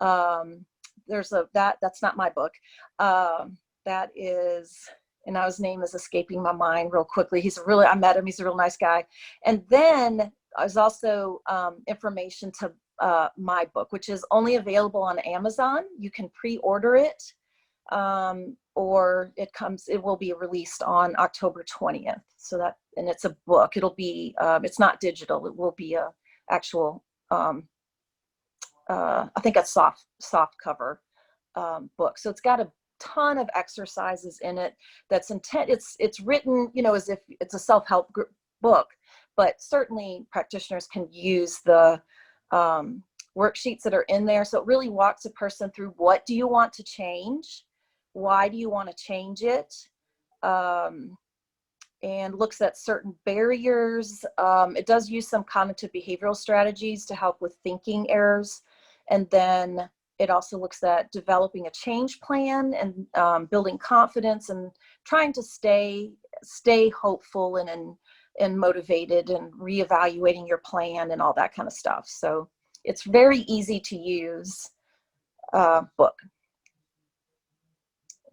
That's not my book. That is, and now his name is escaping my mind real quickly. I met him, he's a real nice guy. And then there's also information to my book, which is only available on Amazon. You can pre-order it, or it will be released on October 20th. So and it's a book. It'll be, it's not digital. It will be a actual, I think a soft cover book. So it's got a ton of exercises in it. It's written, as if it's a self-help book, but certainly practitioners can use the worksheets that are in there. So it really walks a person through, what do you want to change? Why do you want to change it? And looks at certain barriers. It does use some cognitive behavioral strategies to help with thinking errors. And then it also looks at developing a change plan and building confidence and trying to stay hopeful and motivated and reevaluating your plan and all that kind of stuff. So it's very easy to use book.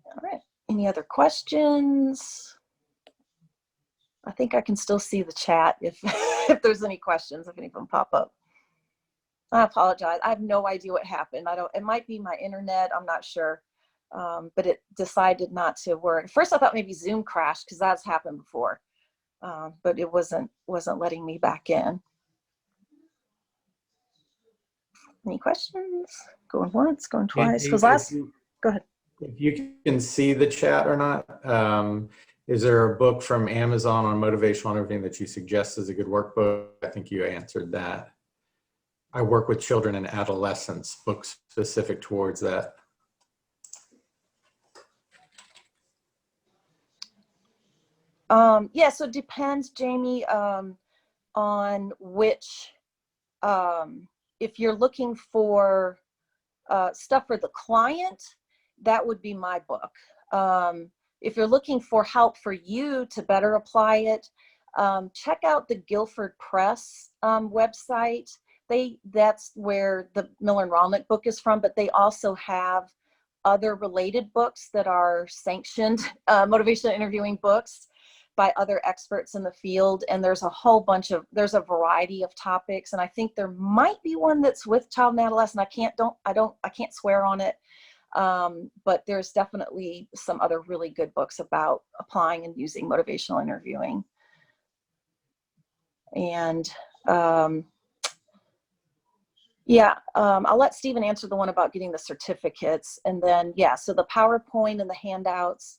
All right. Any other questions? I think I can still see the chat if there's any questions, if any of them pop up. I apologize. I have no idea what happened. It might be my internet. I'm not sure. But it decided not to work. First, I thought maybe Zoom crashed, because that's happened before. But it wasn't letting me back in. Any questions? Going once, going twice. Go ahead. If you can see the chat or not, is there a book from Amazon on motivational interviewing that you suggest is a good workbook? I think you answered that. I work with children and adolescents, books specific towards that. Yeah, so it depends, Jamie, on which, if you're looking for stuff for the client, that would be my book. If you're looking for help for you to better apply it, check out the Guilford Press website. That's where the Miller and Rolnick book is from, but they also have other related books that are sanctioned motivational interviewing books by other experts in the field. And there's a variety of topics. And I think there might be one that's with child and adolescent. I can't swear on it. But there's definitely some other really good books about applying and using motivational interviewing. And I'll let Stephen answer the one about getting the certificates. And then, so the PowerPoint and the handouts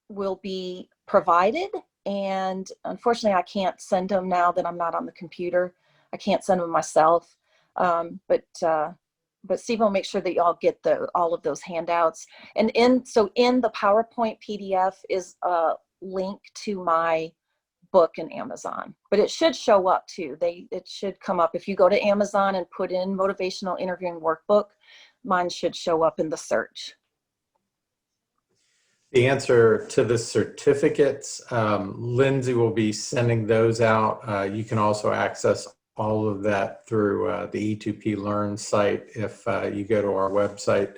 will be provided. And unfortunately, I can't send them now that I'm not on the computer. I can't send them myself. But Stephen will make sure that y'all get all of those handouts. And in the PowerPoint PDF is a link to my book in Amazon, but it should show up too. It should come up if you go to Amazon and put in motivational interviewing workbook. Mine should show up in the search. The answer to the certificates, Lindsay will be sending those out. You can also access all of that through the E2P Learn site if you go to our website,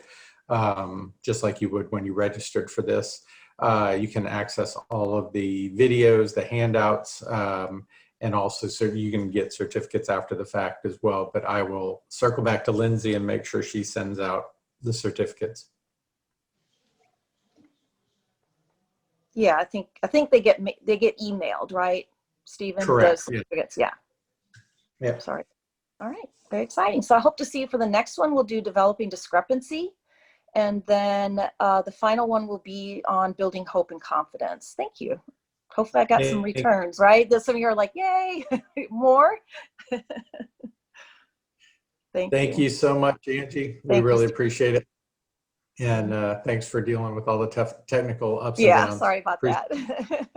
just like you would when you registered for this. You can access all of the videos, the handouts, and also so you can get certificates after the fact as well. But I will circle back to Lindsay and make sure she sends out the certificates. Yeah, I think they get emailed, right, Stephen? Correct. Those certificates, yeah. Yep. Sorry. All right, very exciting. So I hope to see you for the next one. We'll do developing discrepancy. And then the final one will be on building hope and confidence. Thank you. Hopefully I got some returns, right? Some of you are like, yay, more. Thank you so much, Angie. We really appreciate it. And thanks for dealing with all the tough technical ups and downs. Yeah, sorry about that.